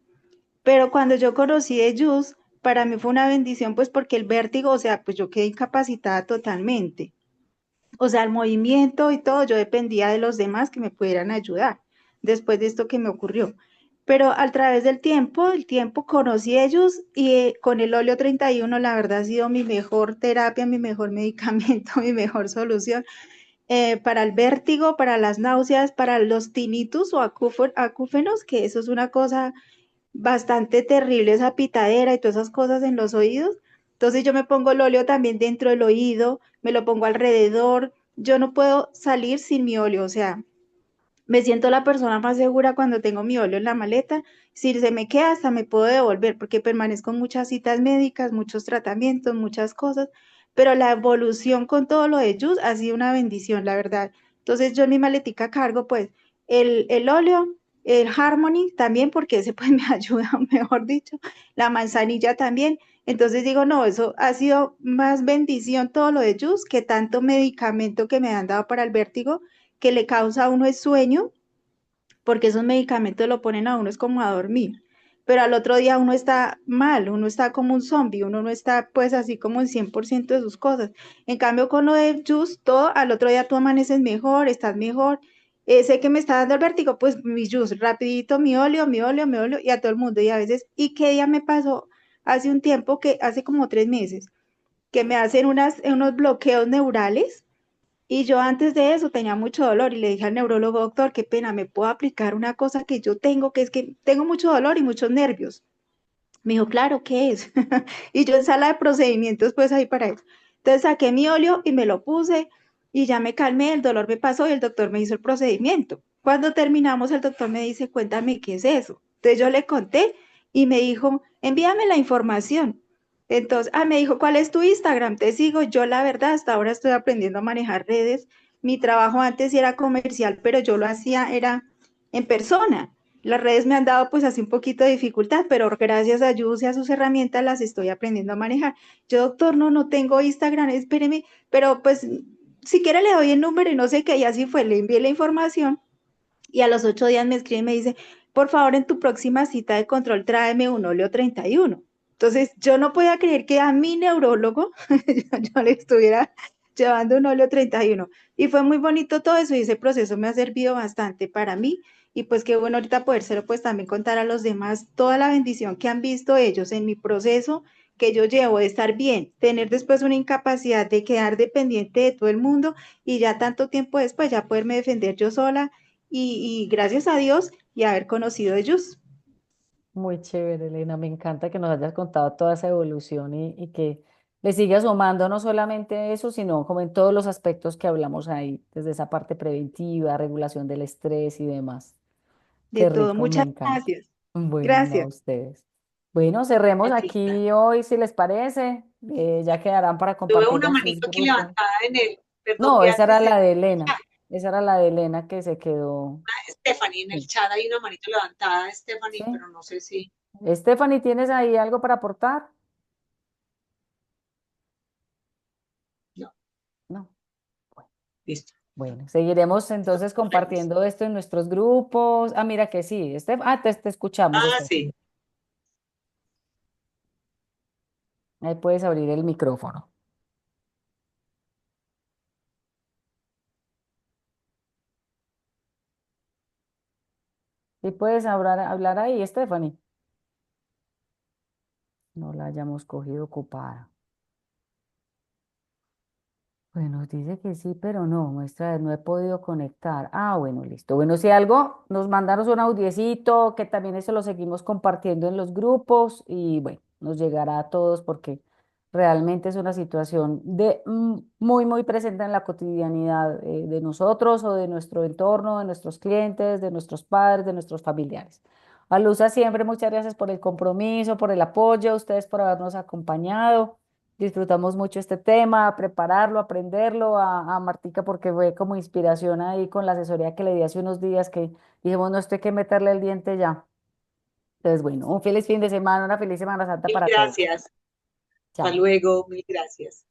S5: Pero cuando yo conocí de Jus, para mí fue una bendición pues porque el vértigo, o sea, pues yo quedé incapacitada totalmente. O sea, el movimiento y todo, yo dependía de los demás que me pudieran ayudar después de esto que me ocurrió. Pero a través del tiempo, el tiempo conocí a ellos y con el óleo 31 la verdad ha sido mi mejor terapia, mi mejor medicamento, mi mejor solución para el vértigo, para las náuseas, para los tinnitus o acúfenos, que eso es una cosa bastante terrible, esa pitadera y todas esas cosas en los oídos. Entonces yo me pongo el óleo también dentro del oído, me lo pongo alrededor. Yo no puedo salir sin mi óleo, o sea, me siento la persona más segura cuando tengo mi óleo en la maleta. Si se me queda, hasta me puedo devolver porque permanezco en muchas citas médicas, muchos tratamientos, muchas cosas. Pero la evolución con todo lo de Jus ha sido una bendición, la verdad. Entonces yo en mi maletica cargo pues el óleo, el Harmony también porque ese pues me ayuda, mejor dicho, la manzanilla también. Entonces digo, no, eso ha sido más bendición todo lo de Jus que tanto medicamento que me han dado para el vértigo que le causa a uno el sueño, porque esos medicamentos lo ponen a uno es como a dormir, pero al otro día uno está mal, uno está como un zombie, uno no está pues así como en 100% de sus cosas. En cambio con lo de Just, todo, al otro día tú amaneces mejor, estás mejor. Sé que me está dando el vértigo, pues mi Just, rapidito, mi óleo, y a todo el mundo, y a veces, ¿y qué día me pasó? Hace un tiempo, que hace como 3 meses, que me hacen unos bloqueos neurales y yo antes de eso tenía mucho dolor y le dije al neurólogo, doctor, qué pena, ¿me puedo aplicar una cosa que yo tengo, que es que tengo mucho dolor y muchos nervios? Me dijo, claro, ¿qué es? Y yo en sala de procedimientos, pues ahí para eso. Entonces saqué mi óleo y me lo puse y ya me calmé, el dolor me pasó y el doctor me hizo el procedimiento. Cuando terminamos, el doctor me dice, cuéntame qué es eso. Entonces yo le conté y me dijo, envíame la información. Entonces, me dijo, ¿cuál es tu Instagram? Te sigo. Yo la verdad, hasta ahora estoy aprendiendo a manejar redes. Mi trabajo antes sí era comercial, pero yo lo hacía, era en persona. Las redes me han dado pues así un poquito de dificultad, pero gracias a Yus y a sus herramientas las estoy aprendiendo a manejar. Yo, doctor, no tengo Instagram, espéreme, pero pues si quiere le doy el número y no sé qué, y así fue, le envié la información y a los 8 días me escribe y me dice, por favor, en tu próxima cita de control tráeme un óleo 31. Entonces, yo no podía creer que a mi neurólogo yo le estuviera llevando un óleo 31. Y fue muy bonito todo eso y ese proceso me ha servido bastante para mí. Y pues qué bueno ahorita podérselo pues también contar a los demás toda la bendición que han visto ellos en mi proceso que yo llevo de estar bien, tener después una incapacidad de quedar dependiente de todo el mundo y ya tanto tiempo después ya poderme defender yo sola y gracias a Dios y haber conocido a ellos.
S2: Muy chévere, Elena. Me encanta que nos hayas contado toda esa evolución y que le sigas sumando no solamente eso, sino como en todos los aspectos que hablamos ahí, desde esa parte preventiva, regulación del estrés y demás.
S5: De
S2: Qué
S5: todo.
S2: rico, me
S5: Muchas
S2: encanta.
S5: gracias.
S2: Bueno, no, a
S5: Gracias.
S2: ustedes. Bueno, cerremos
S1: Aquí está.
S2: aquí hoy, si les parece. Ya quedarán para
S1: Yo veo
S2: compartirlo
S1: una
S2: en sus
S1: manito aquí
S2: grupos.
S1: levantada en el, perdón,
S2: No,
S1: ve
S2: esa era
S1: antes de
S2: la de Elena. Esa era la de Elena que se quedó.
S1: Stephanie, en el
S2: Sí.
S1: chat hay una manito levantada,
S2: ¿Sí?
S1: Stephanie, pero no sé si,
S2: Stephanie, ¿tienes ahí algo para aportar?
S1: no,
S2: No. Bueno,
S1: listo.
S2: bueno, seguiremos
S1: Listo,
S2: entonces
S1: nos vemos.
S2: compartiendo esto en nuestros grupos. Ah, mira que sí. Te escuchamos,
S1: Ah,
S2: Stephanie.
S1: sí.
S2: Ahí puedes abrir el micrófono. Sí puedes hablar ahí, Stephanie. No la hayamos cogido ocupada. Bueno, dice que sí, pero no, muestra, no he podido conectar. Ah, bueno, listo. Bueno, si algo, nos mandaron un audiecito, que también eso lo seguimos compartiendo en los grupos y bueno, nos llegará a todos porque realmente es una situación muy, muy presente en la cotidianidad de nosotros o de nuestro entorno, de nuestros clientes, de nuestros padres, de nuestros familiares. Alusa, siempre muchas gracias por el compromiso, por el apoyo, a ustedes por habernos acompañado. Disfrutamos mucho este tema, prepararlo, aprenderlo a Martica porque fue como inspiración ahí con la asesoría que le di hace unos días que dijimos, no, esto hay que meterle el diente ya. Entonces, bueno, un feliz fin de semana, una feliz Semana Santa
S1: Mil
S2: para todos.
S1: gracias. Hasta
S2: Chao.
S1: luego, mil gracias.